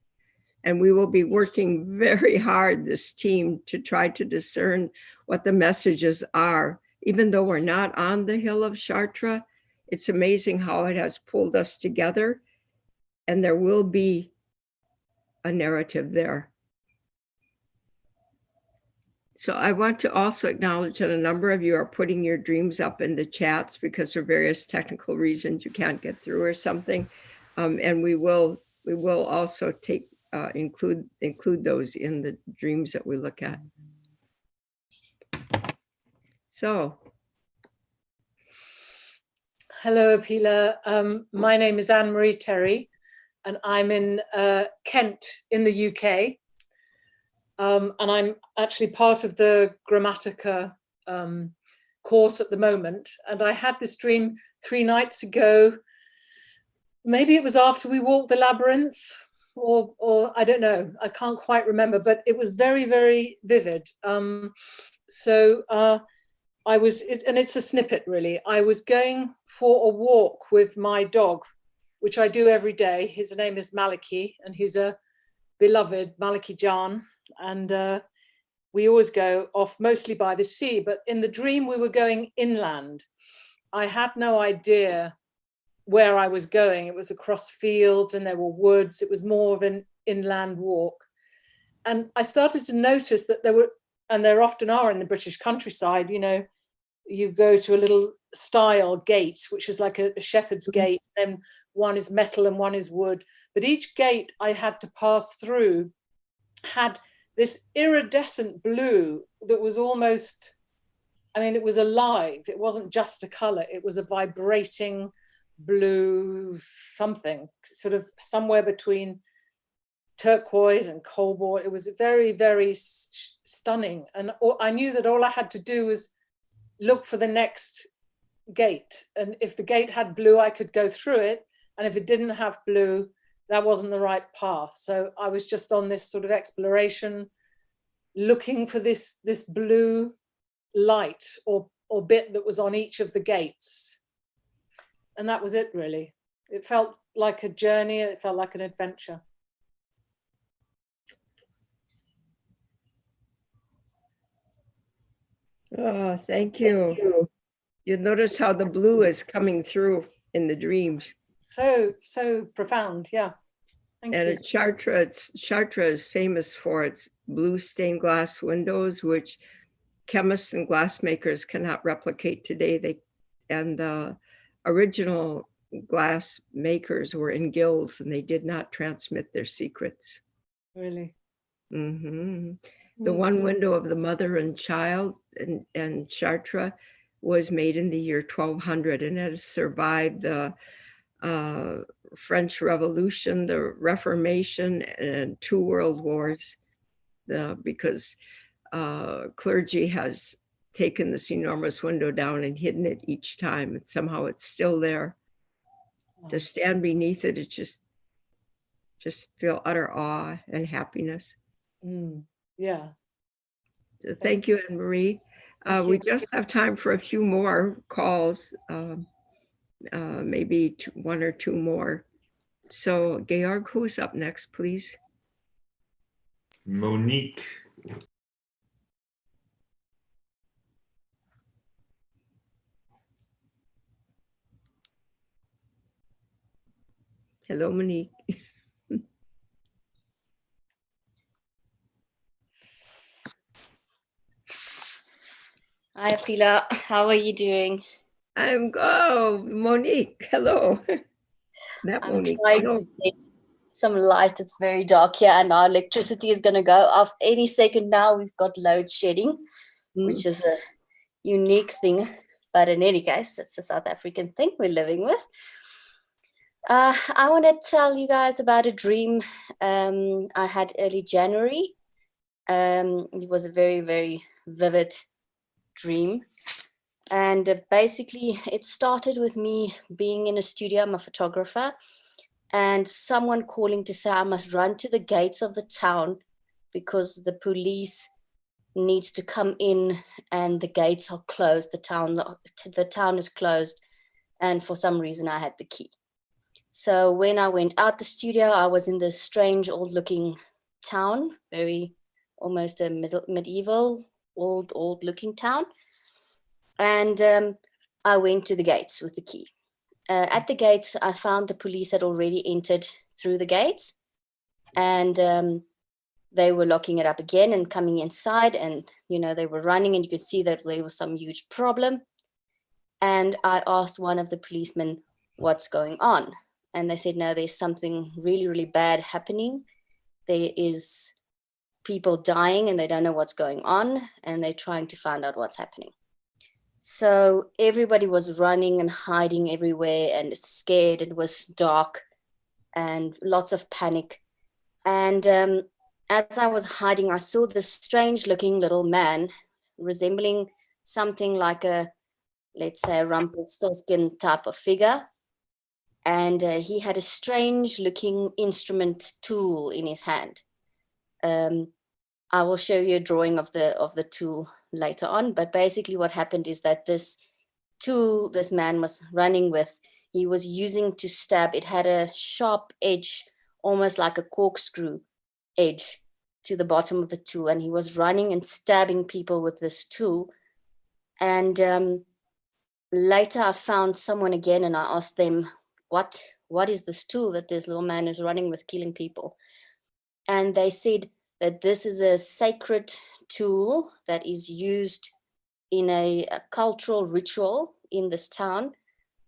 And we will be working very hard, this team, to try to discern what the messages are. Even though we're not on the hill of Chartres, it's amazing how it has pulled us together. And there will be a narrative there. So I want to also acknowledge that a number of you are putting your dreams up in the chats because for various technical reasons you can't get through or something. And we will also include those in the dreams that we look at. So Hello, Apela. My name is Anne-Marie Terry, and I'm in Kent in the UK. And I'm actually part of the Grammatica course at the moment. And I had this dream 3 nights ago. Maybe it was after we walked the labyrinth, or I don't know. I can't quite remember, but it was very, very vivid. I was, and it's a snippet really. I was going for a walk with my dog, which I do every day. His name is Maliki, and he's a beloved Maliki Jan. And we always go off mostly by the sea, but in the dream we were going inland. I had no idea where I was going. It was across fields and there were woods. It was more of an inland walk. And I started to notice that there were, and there often are in the British countryside, you know, you go to a little stile gate, which is like a shepherd's gate, and one is metal and one is wood. But each gate I had to pass through had this iridescent blue that was almost, I mean, it was alive. It wasn't just a color. It was a vibrating blue something, sort of somewhere between turquoise and cobalt. It was very, very stunning. And I knew that all I had to do was look for the next gate. And if the gate had blue, I could go through it. And if it didn't have blue, that wasn't the right path. So I was just on this sort of exploration, looking for this blue light or bit that was on each of the gates. And that was it, really. It felt like a journey. It felt like an adventure. Oh, thank you. You notice how the blue is coming through in the dreams. So profound, yeah. Thank and you. at Chartres is famous for its blue stained glass windows, which chemists and glassmakers cannot replicate today. And the original glass makers were in guilds and they did not transmit their secrets. Really? Mm-hmm. The one window of the mother and child in Chartres was made in the year 1200, and it has survived the French Revolution, the Reformation, and 2 world wars, because clergy has taken this enormous window down and hidden it each time, and somehow it's still there. To stand beneath it, it just feel utter awe and happiness. Yeah. So thank you, Anne-Marie. We just have time for a few more calls, maybe 1 or 2 more. So Georg, who's up next, please? Monique. Hello, Monique. Hi, Apela. How are you doing? I'm good. Monique, hello. That I'm Monique. trying to get some light. It's very dark here, and our electricity is going to go off any second now. We've got load shedding, which is a unique thing. But in any case, it's a South African thing we're living with. I want to tell you guys about a dream I had early January. It was a very, very vivid dream. And basically, it started with me being in a studio. I'm a photographer, and someone calling to say I must run to the gates of the town because the police needs to come in and the gates are closed. The town is closed, and for some reason I had the key. So when I went out the studio, I was in this strange old-looking town, very almost a medieval, old-looking town. And I went to the gates with the key. At the gates, I found the police had already entered through the gates, and they were locking it up again and coming inside, and they were running, and you could see that there was some huge problem. And I asked one of the policemen what's going on, and they said, no, there's something really, really bad happening. There is people dying and they don't know what's going on, and they're trying to find out what's happening. So everybody was running and hiding everywhere and scared. It was dark and lots of panic. And as I was hiding, I saw this strange looking little man resembling something like a, let's say, a Rumpelstiltskin type of figure. And he had a strange looking instrument tool in his hand. I will show you a drawing of the tool later on, but basically what happened is that this tool this man was running with, he was using to stab. It had a sharp edge, almost like a corkscrew edge to the bottom of the tool, and he was running and stabbing people with this tool. And later I found someone again and I asked them, what is this tool that this little man is running with, killing people? And they said that this is a sacred tool that is used in a cultural ritual in this town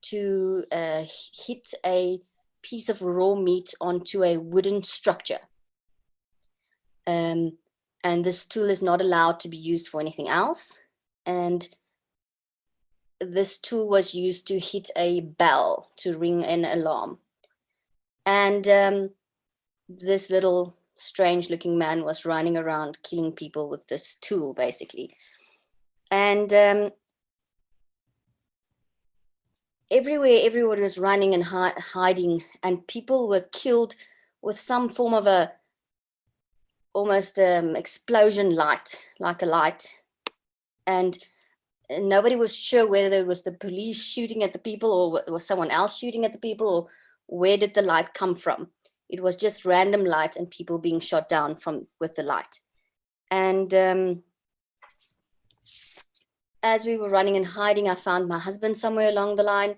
to hit a piece of raw meat onto a wooden structure. And this tool is not allowed to be used for anything else. And this tool was used to hit a bell to ring an alarm. And this little strange looking man was running around killing people with this tool, basically. And everywhere, everybody was running and hiding, and people were killed with some form of a almost explosion light, like a light. And nobody was sure whether it was the police shooting at the people or was someone else shooting at the people, or where did the light come from. It was just random light and people being shot down with the light. And as we were running and hiding, I found my husband somewhere along the line.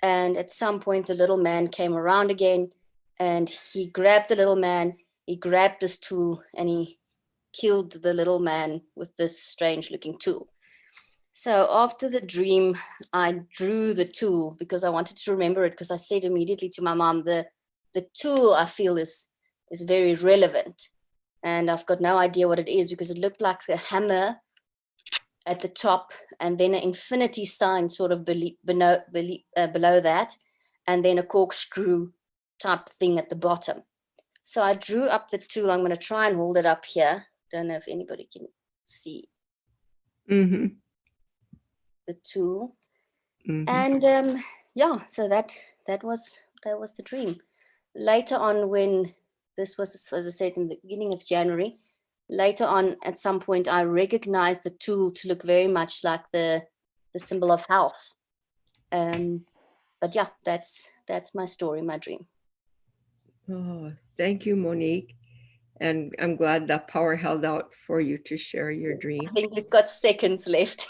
And at some point, the little man came around again and he grabbed the little man, he grabbed this tool and he killed the little man with this strange looking tool. So after the dream, I drew the tool because I wanted to remember it, because I said immediately to my mom, the tool I feel is very relevant. And I've got no idea what it is because it looked like a hammer at the top and then an infinity sign sort of below that, and then a corkscrew type thing at the bottom. So I drew up the tool. I'm going to try and hold it up here. Don't know if anybody can see the tool. And yeah, so that was the dream. Later on, when this was, as I said, in the beginning of January, later on, at some point, I recognized the tool to look very much like the symbol of health. But yeah, that's my story, my dream. Oh, thank you, Monique. And I'm glad that power held out for you to share your dream. I think we've got seconds left.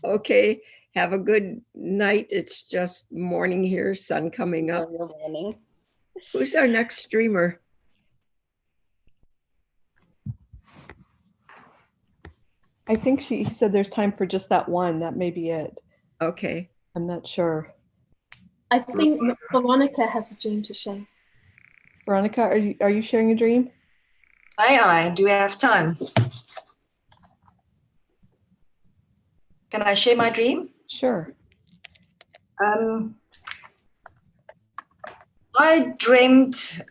Okay, have a good night. It's just morning here, sun coming up. Good morning. Who's our next streamer? I think he said there's time for just that one. That may be it. Okay. I'm not sure. I think Veronica has a dream to share. Veronica, are you sharing a dream? Aye. Do we have time? Can I share my dream? Sure. I dreamed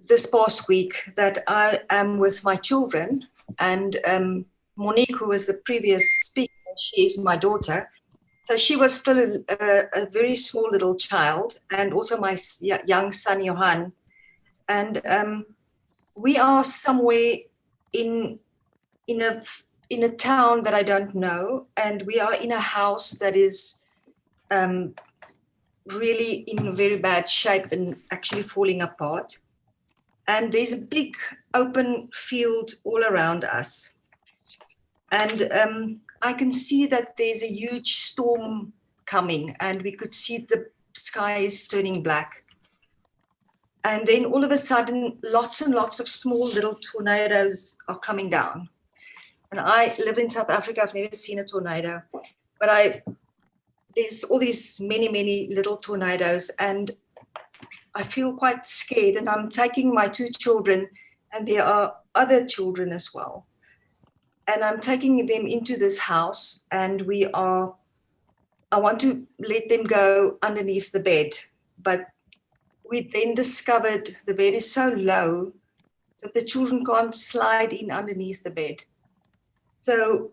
this past week that I am with my children, and Monique, who was the previous speaker, she is my daughter. So she was still a very small little child, and also my young son, Johan. And we are somewhere in a town that I don't know, and we are in a house that is really in very bad shape and actually falling apart. And there's a big open field all around us. And I can see that there's a huge storm coming, and we could see the sky is turning black. And then all of a sudden, lots and lots of small little tornadoes are coming down. And I live in South Africa. I've never seen a tornado, but there's all these many little tornadoes, and I feel quite scared. And I'm taking my two children, and there are other children as well. and I'm taking them into this house, and I want to let them go underneath the bed, but we then discovered the bed is so low that the children can't slide in underneath the bed. So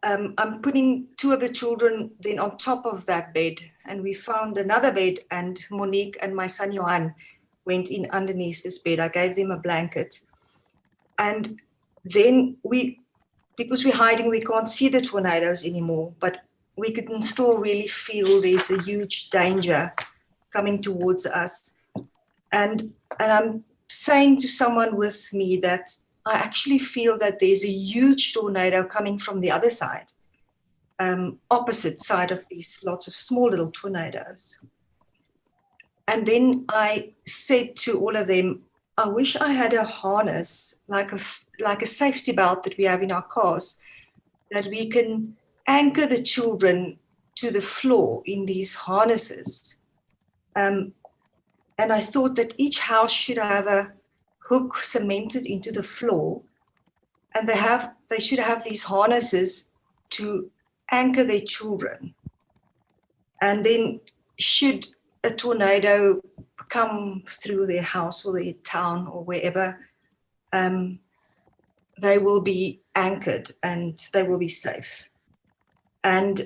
I'm putting 2 of the children then on top of that bed, and we found another bed, and Monique and my son Johan went in underneath this bed. I gave them a blanket. And then because we're hiding, we can't see the tornadoes anymore, but we can still really feel there's a huge danger coming towards us. And I'm saying to someone with me that I actually feel that there's a huge tornado coming from the other side, opposite side of these lots of small little tornadoes. And then I said to all of them, I wish I had a harness, like a safety belt that we have in our cars, that we can anchor the children to the floor in these harnesses. And I thought that each house should have a hook cemented into the floor, and they should have these harnesses to anchor their children. And then should a tornado come through their house or their town or wherever, they will be anchored and they will be safe. And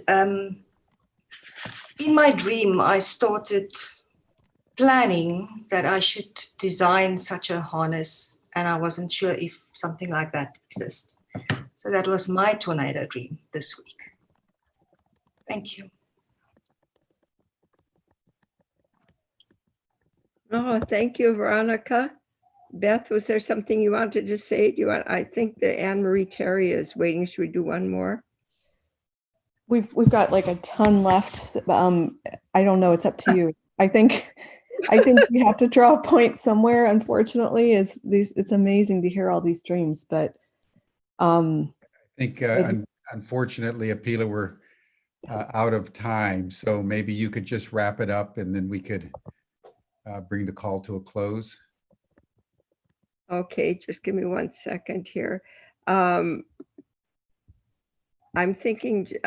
in my dream, I started planning that I should design such a harness, and I wasn't sure if something like that exists. So that was my tornado dream this week. Thank you. Oh, thank you, Veronica. Beth, was there something you wanted to say? I think that Anne Marie Terry is waiting. Should we do one more? We've got like a ton left. I don't know. It's up to you. I think we have to draw a point somewhere. Unfortunately, it's amazing to hear all these dreams, but I think unfortunately, Apela, we're out of time. So maybe you could just wrap it up, and then we could bring the call to a close. Okay, just give me 1 second here. I'm thinking, just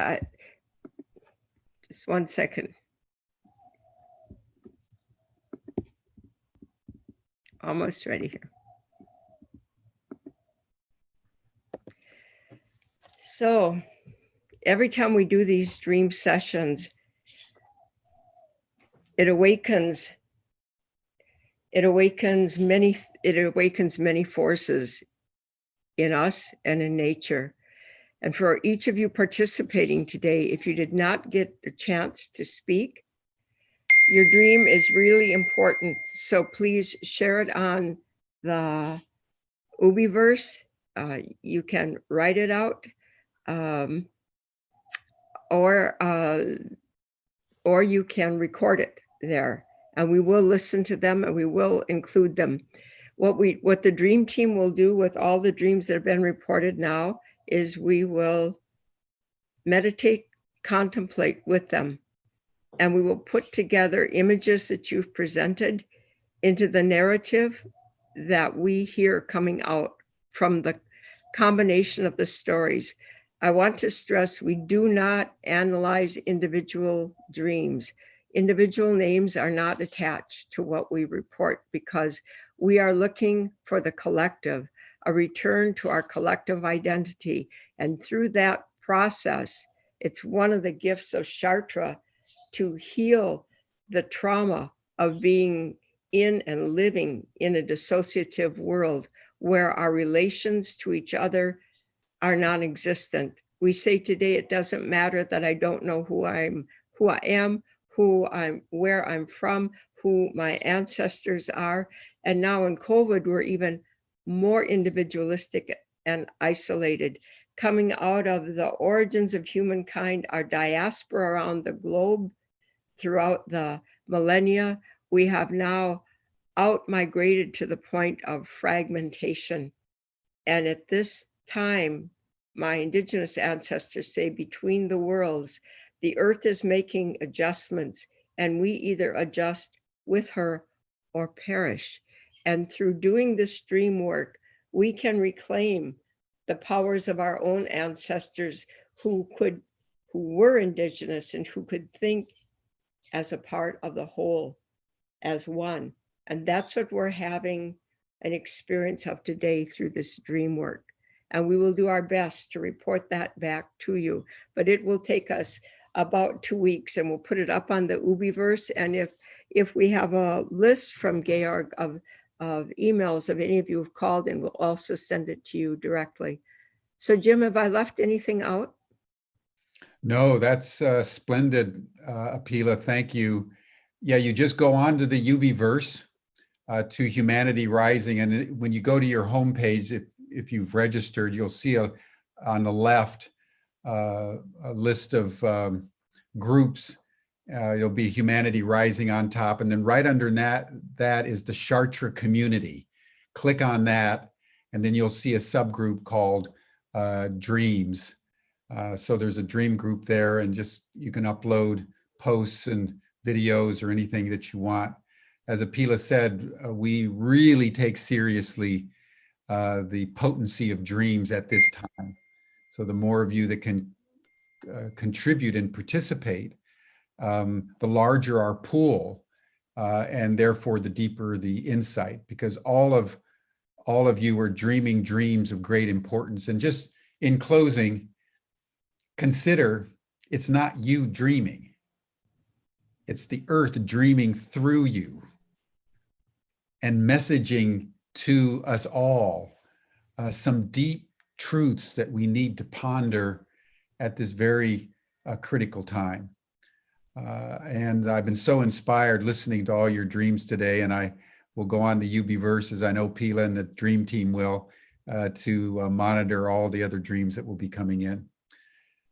1 second. Almost ready here. So every time we do these dream sessions, it awakens many forces in us and in nature. And for each of you participating today, if you did not get a chance to speak, your dream is really important. So please share it on the Ubiverse. You can write it out, or you can record it there, and we will listen to them and we will include them. What the dream team will do with all the dreams that have been reported now is we will meditate, contemplate with them, and we will put together images that you've presented into the narrative that we hear coming out from the combination of the stories. I want to stress, we do not analyze individual dreams. Individual names are not attached to what we report, because we are looking for the collective, a return to our collective identity. And through that process, it's one of the gifts of Chartres to heal the trauma of being in and living in a dissociative world where our relations to each other are non-existent. We say today, it doesn't matter that I don't know who I am, where I'm from, who my ancestors are. And now in COVID, we're even more individualistic and isolated. Coming out of the origins of humankind, our diaspora around the globe throughout the millennia, we have now out-migrated to the point of fragmentation. And at this time, my indigenous ancestors say, between the worlds, the earth is making adjustments, and we either adjust with her or perish. And through doing this dream work, we can reclaim the powers of our own ancestors who were indigenous and who could think as a part of the whole, as one. And that's what we're having an experience of today through this dream work. And we will do our best to report that back to you, but it will take us about 2 weeks, and we'll put it up on the Ubiverse. And if we have a list from Georg of emails of any of you who've called in, we'll also send it to you directly. So Jim, have I left anything out? No, that's splendid, Apela. Thank you. Yeah, you just go on to the Ubiverse, to Humanity Rising. And when you go to your homepage, if you've registered, you'll see on the left a list of groups. There'll be Humanity Rising on top. And then right under that is the Chartres community. Click on that, and then you'll see a subgroup called Dreams. So there's a dream group there, and just you can upload posts and videos or anything that you want. As Apela said, we really take seriously the potency of dreams at this time. So the more of you that can contribute and participate, the larger our pool, and therefore the deeper the insight, because all of you are dreaming dreams of great importance. And just in closing, consider it's not you dreaming. It's the earth dreaming through you and messaging to us all some deep truths that we need to ponder at this very critical time. And I've been so inspired listening to all your dreams today, and I will go on the Ubiverse, as I know Apela and the dream team will, to monitor all the other dreams that will be coming in.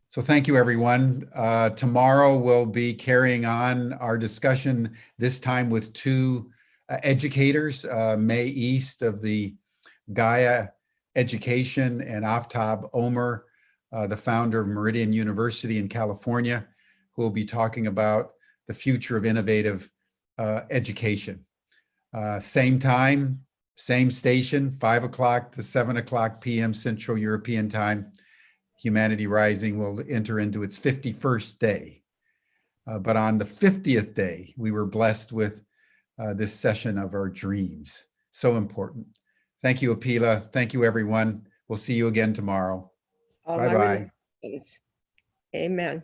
So thank you, everyone. Tomorrow we'll be carrying on our discussion, this time with two educators, May East of the Gaia Education, and Aftab Omer, the founder of Meridian University in California, who will be talking about the future of innovative education. Same time, same station, 5 o'clock to 7 o'clock p.m. Central European Time. Humanity Rising will enter into its 51st day. But on the 50th day, we were blessed with this session of our dreams. So important. Thank you, Apela. Thank you, everyone. We'll see you again tomorrow. Bye-bye. Amen.